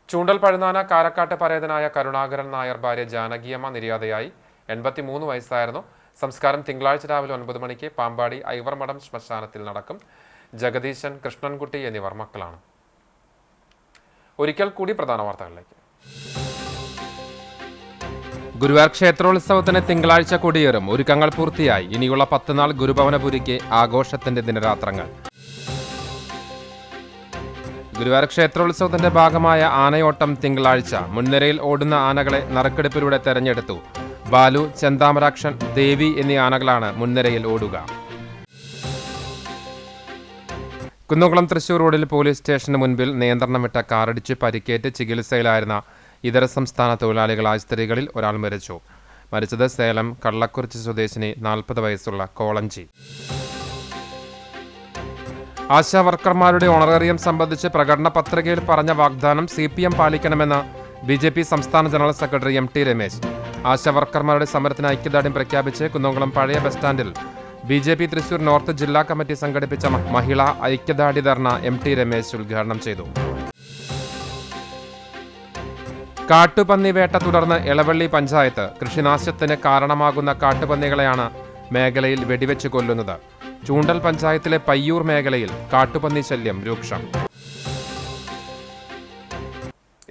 Speaker 1: ചൂണ്ടൽ പഴുനാന കാരക്കാട്ട് പരേതനായ കരുണാകരൻ നായർ ഭാര്യ ജാനകിയമ്മ നിര്യാതയായി. 83 വയസ്സായിരുന്നു. സംസ്കാരം തിങ്കളാഴ്ച രാവിലെ 9 മണിക്ക് പാമ്പാടി ഐവർമഠം ശ്മശാനത്തിൽ നടക്കും. ജഗദീശൻ, കൃഷ്ണൻകുട്ടി എന്നിവർ മക്കളാണ്. ഒരിക്കൽ കൂടി പ്രധാന വാർത്തകളിലേക്ക്. ഗുരുവായൂർ ക്ഷേത്രോത്സവത്തിന് തിങ്കളാഴ്ച കൊടിയേറും. ഒരുക്കങ്ങൾ പൂർത്തിയായി. ഇനിയുള്ള 10 നാൾ ഗുരുഭവനപുരിക്ക് ആഘോഷത്തിന്റെ ദിനരാത്രങ്ങൾ. ഗുരുവായൂർ ക്ഷേത്രോത്സവത്തിന്റെ ഭാഗമായ ആനയോട്ടം തിങ്കളാഴ്ച. മുൻനിരയിൽ ഓടുന്ന ആനകളെ നറുക്കെടുപ്പിലൂടെ തെരഞ്ഞെടുത്തു. ബാലു, ചെന്താമരാക്ഷൻ, ദേവി എന്നീ ആനകളാണ് മുൻനിരയിൽ ഓടുക. കുന്നംകുളം തൃശൂർ റോഡിൽ പോലീസ് സ്റ്റേഷന് മുൻപിൽ നിയന്ത്രണം വിട്ട കാറിടിച്ച് പരിക്കേറ്റ് ചികിത്സയിലായിരുന്ന ഇതര സംസ്ഥാന തൊഴിലാളികളായ സ്ത്രീകളിൽ ഒരാൾ മരിച്ചു. മരിച്ചത് സേലം കള്ളക്കുറിച്ചി സ്വദേശിനി 40 വയസ്സുള്ള കോളഞ്ചി. ആശാ വർക്കർമാരുടെ ഓണറേറിയം സംബന്ധിച്ച് പ്രകടന പത്രികയിൽ പറഞ്ഞ വാഗ്ദാനം CPM പാലിക്കണമെന്ന് BJP സംസ്ഥാന general secretary MT Ramesh. Asha വർക്കർമാരുടെ സമരത്തിന് ഐക്യദാർഢ്യം പ്രഖ്യാപിച്ച് കുന്നംകുളം പഴയ ബസ് സ്റ്റാൻഡിൽ BJP തൃശൂർ നോർത്ത് ജില്ലാ കമ്മിറ്റി സംഘടിപ്പിച്ച മഹിളാ ഐക്യദാർഢ്യ ധർണ MT രമേശ് ഉദ്ഘാടനം ചെയ്തു. കാട്ടുപന്നി വേട്ട തുടർന്ന് എളവള്ളി പഞ്ചായത്ത്. കൃഷിനാശത്തിന് കാരണമാകുന്ന കാട്ടുപന്നികളെയാണ് മേഖലയിൽ വെടിവെച്ച് കൊല്ലുന്നത്. ചൂണ്ടൽ പഞ്ചായത്തിലെ പയ്യൂർ മേഖലയിൽ കാട്ടുപന്നി ശല്യം രൂക്ഷം.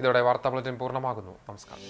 Speaker 1: ഇതോടെ വാർത്താ ബുള്ളറ്റിൻ പൂർണ്ണമാകുന്നു. നമസ്കാരം.